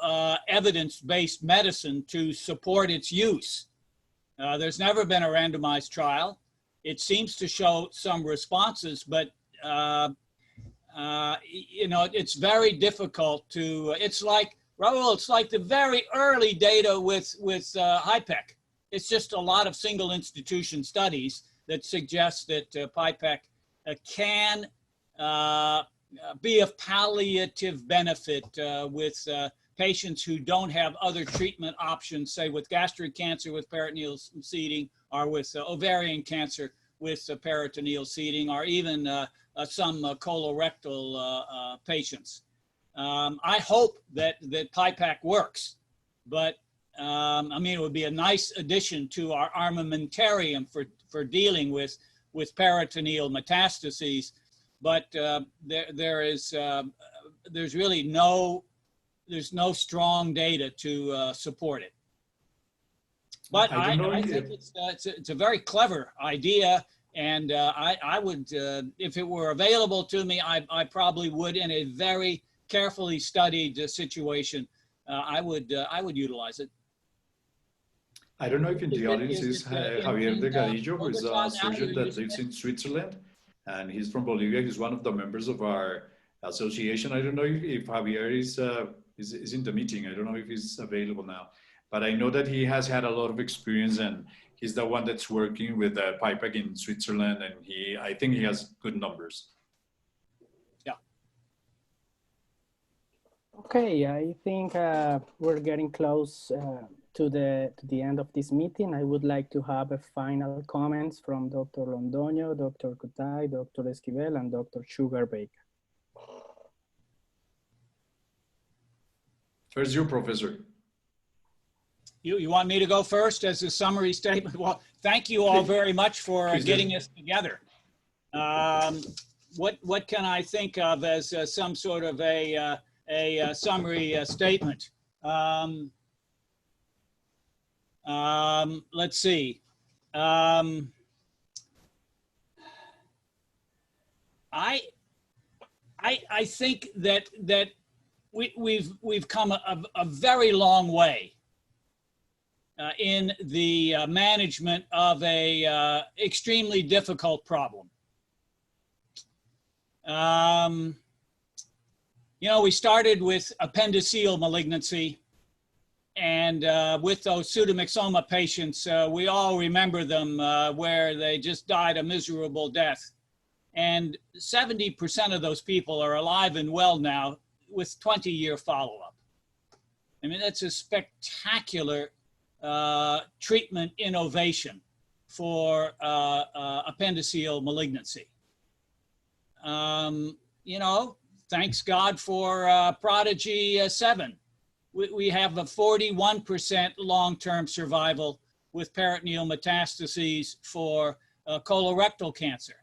evidence-based medicine to support its use. There's never been a randomized trial. It seems to show some responses, but you know, it's very difficult to, it's like, Raul, it's like the very early data with HIPEC. It's just a lot of single institution studies that suggest that PIPEC can be of palliative benefit with patients who don't have other treatment options, say with gastric cancer with peritoneal seeding, or with ovarian cancer with peritoneal seeding, or even some colorectal patients. I hope that PIPAC works, but I mean, it would be a nice addition to our armamentarium for dealing with peritoneal metastases. But there's really no strong data to support it. But I think it's a very clever idea, and I would, if it were available to me, I probably would, in a very carefully studied situation, I would utilize it. I don't know if in the audience is Javier Delgadillo, who is a surgeon that lives in Switzerland, and he's from Bolivia. He's one of the members of our association. I don't know if Javier is in the meeting. I don't know if he's available now, but I know that he has had a lot of experience, and he's the one that's working with PIPAC in Switzerland, and I think he has good numbers. Yeah. Okay, I think we're getting close to the end of this meeting. I would like to have a final comments from Dr. Londoño, Dr. Cotay, Dr. Esquivel, and Dr. Sugarbaker. First, you, Professor. You want me to go first as a summary statement? Well, thank you all very much for getting us together. What can I think of as some sort of a summary statement? Let's see. I think that we've come a very long way in the management of a extremely difficult problem. You know, we started with appendiceal malignancy, and with those pseudomyxoma patients, we all remember them where they just died a miserable death. And 70% of those people are alive and well now with 20-year follow-up. I mean, that's a spectacular treatment innovation for appendiceal malignancy. You know, thanks God for Prodigy 7. We have a 41% long-term survival with peritoneal metastases for colorectal cancer.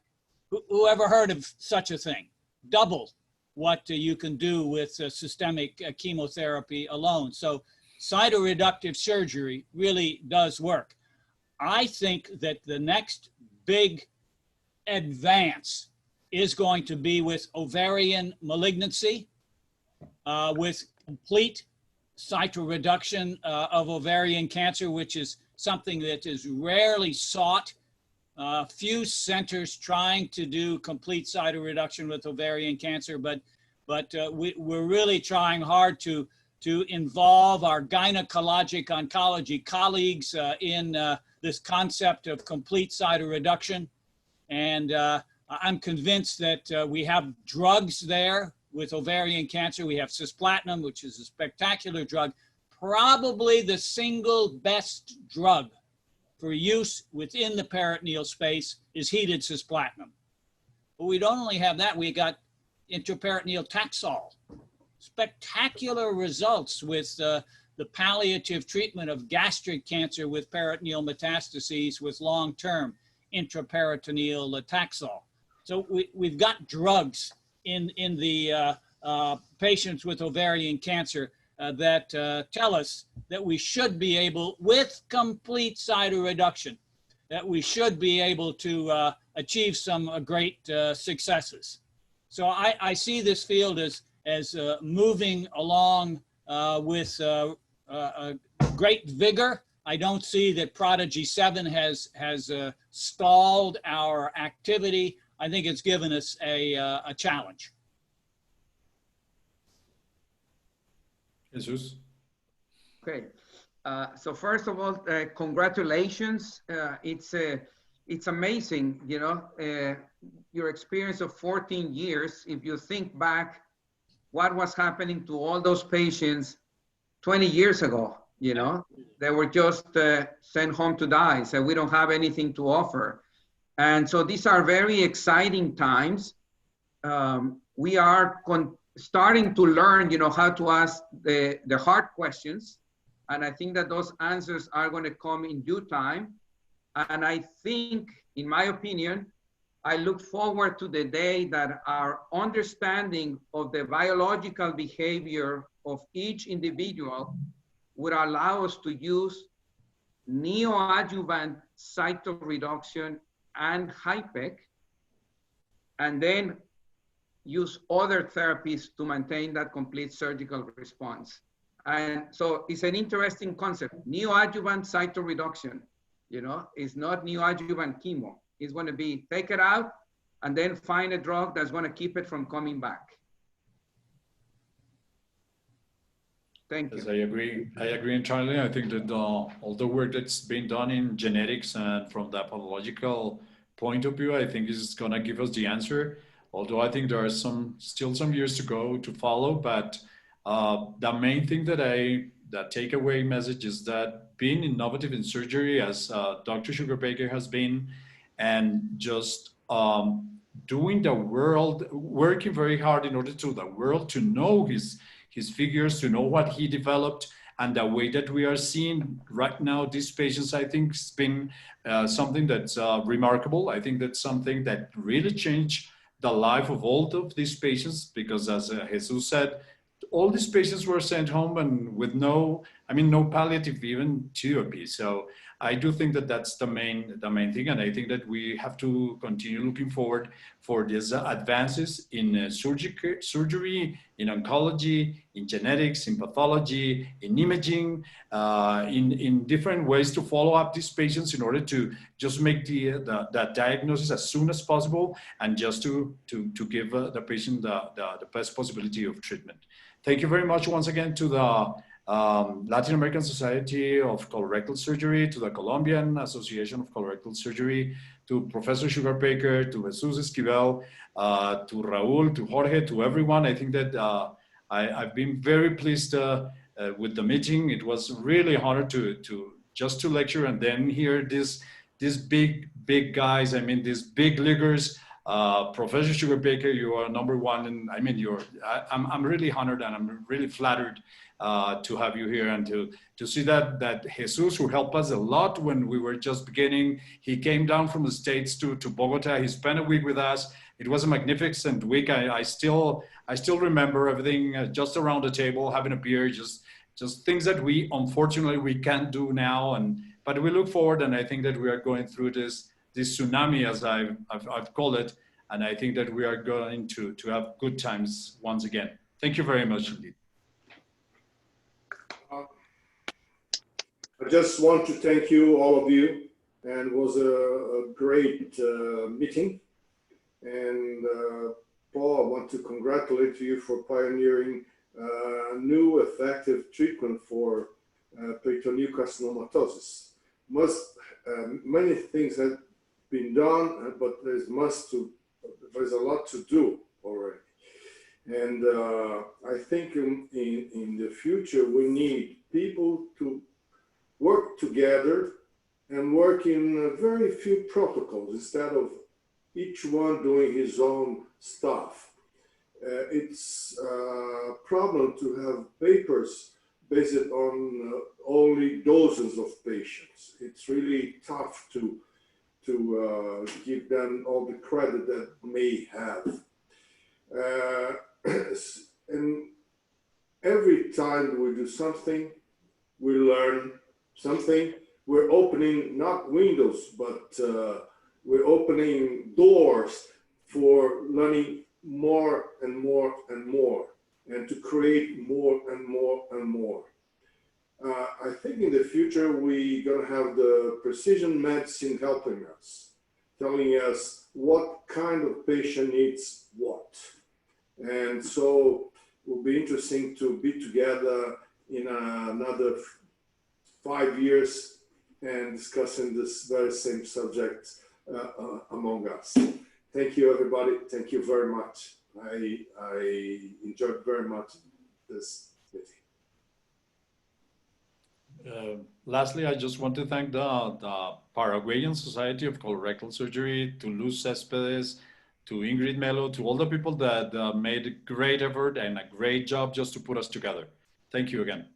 Who ever heard of such a thing? Double what you can do with systemic chemotherapy alone. So cytoreductive surgery really does work. I think that the next big advance is going to be with ovarian malignancy, with complete cytoreduction of ovarian cancer, which is something that is rarely sought. Few centers trying to do complete cytoreduction with ovarian cancer, but we're really trying hard to involve our gynecologic oncology colleagues in this concept of complete cytoreduction. And I'm convinced that we have drugs there with ovarian cancer. We have cisplatin, which is a spectacular drug, probably the single best drug for use within the peritoneal space is heated cisplatin. But we don't only have that, we got intraperitoneal Taxol. Spectacular results with the palliative treatment of gastric cancer with peritoneal metastases with long-term intraperitoneal Taxol. So we've got drugs in the patients with ovarian cancer that tell us that we should be able, with complete cytoreduction, that we should be able to achieve some great successes. So I see this field as moving along with great vigor. I don't see that Prodigy 7 has stalled our activity. I think it's given us a challenge. Jesus. Okay. So first of all, congratulations. It's amazing, you know, your experience of 14 years. If you think back, what was happening to all those patients 20 years ago, you know, they were just sent home to die. So we don't have anything to offer. And so these are very exciting times. We are starting to learn, you know, how to ask the hard questions. And I think that those answers are going to come in due time. And I think, in my opinion, I look forward to the day that our understanding of the biological behavior of each individual would allow us to use neoadjuvant cytoreduction and HIPEC, and then use other therapies to maintain that complete surgical response. And so it's an interesting concept. Neoadjuvant cytoreduction, you know, is not neoadjuvant chemo. It's going to be take it out and then find a drug that's going to keep it from coming back. Thank you. Yes, I agree entirely. I think that all the work that's been done in genetics and from the pathological point of view, I think is going to give us the answer. Although I think there are still some years to go to follow, but the main thing that the takeaway message is that being innovative in surgery, as Dr. Sugarbaker has been, and just doing the world, working very hard in order to the world to know his figures, to know what he developed, and the way that we are seeing right now these patients, I think has been something that's remarkable. I think that's something that really changed the life of all of these patients, because as Jesus said, all these patients were sent home and with no palliative even therapy. So I do think that that's the main thing. And I think that we have to continue looking forward for these advances in surgery, in oncology, in genetics, in pathology, in imaging, in different ways to follow up these patients in order to just make the diagnosis as soon as possible, and just to give the patient the best possibility of treatment. Thank you very much once again to the Latin American Society of Colorectal Surgery, to the Colombian Association of Colorectal Surgery, to Professor Sugarbaker, to Jesus Esquivel, to Raul, to Jorge, to everyone. I think that I've been very pleased with the meeting. It was really an honor to lecture and then hear these big guys. I mean, these big leaguers. Professor Sugarbaker, you are number one, and I mean, I'm really honored and I'm really flattered to have you here, and to see that Jesus, who helped us a lot when we were just beginning, he came down from the States to Bogota. He spent a week with us. It was a magnificent week. I still remember everything, just around the table, having a beer, just things that unfortunately we can't do now. But we look forward, and I think that we are going through this tsunami, as I've called it, and I think that we are going to have good times once again. Thank you very much indeed. I just want to thank you, all of you, and it was a great meeting. And Paul, I want to congratulate you for pioneering a new effective treatment for peritoneal carcinomatosis. Many things have been done, but there's a lot to do already. And I think in the future, we need people to work together and work in very few protocols instead of each one doing his own stuff. It's a problem to have papers based on only dozens of patients. It's really tough to give them all the credit that may have. And every time we do something, we learn something. We're opening not windows, but we're opening doors for learning more and more and more, and to create more and more and more. I think in the future, we're gonna have the precision medicine helping us, telling us what kind of patient needs what. And so it will be interesting to be together in another 5 years and discussing this very same subject among us. Thank you, everybody. Thank you very much. I enjoyed very much this meeting. Lastly, I just want to thank the Paraguayan Society of Colorectal Surgery, to Luz Céspedes, to Ingrid Melo, to all the people that made a great effort and a great job just to put us together. Thank you again.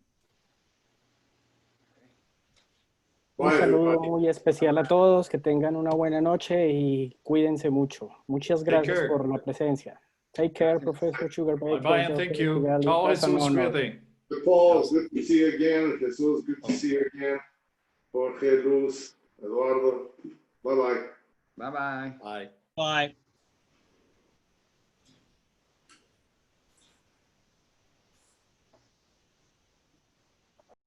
Un saludo muy especial a todos, que tengan una buena noche y cuídense mucho. Muchas gracias por la presencia. Take care, Professor Sugarbaker. Bye-bye and thank you. Ciao, Jesus, cuídate. Paul, good to see you again. Jesus, good to see you again. Jorge, Luz, Eduardo, bye-bye. Bye-bye. Bye. Bye.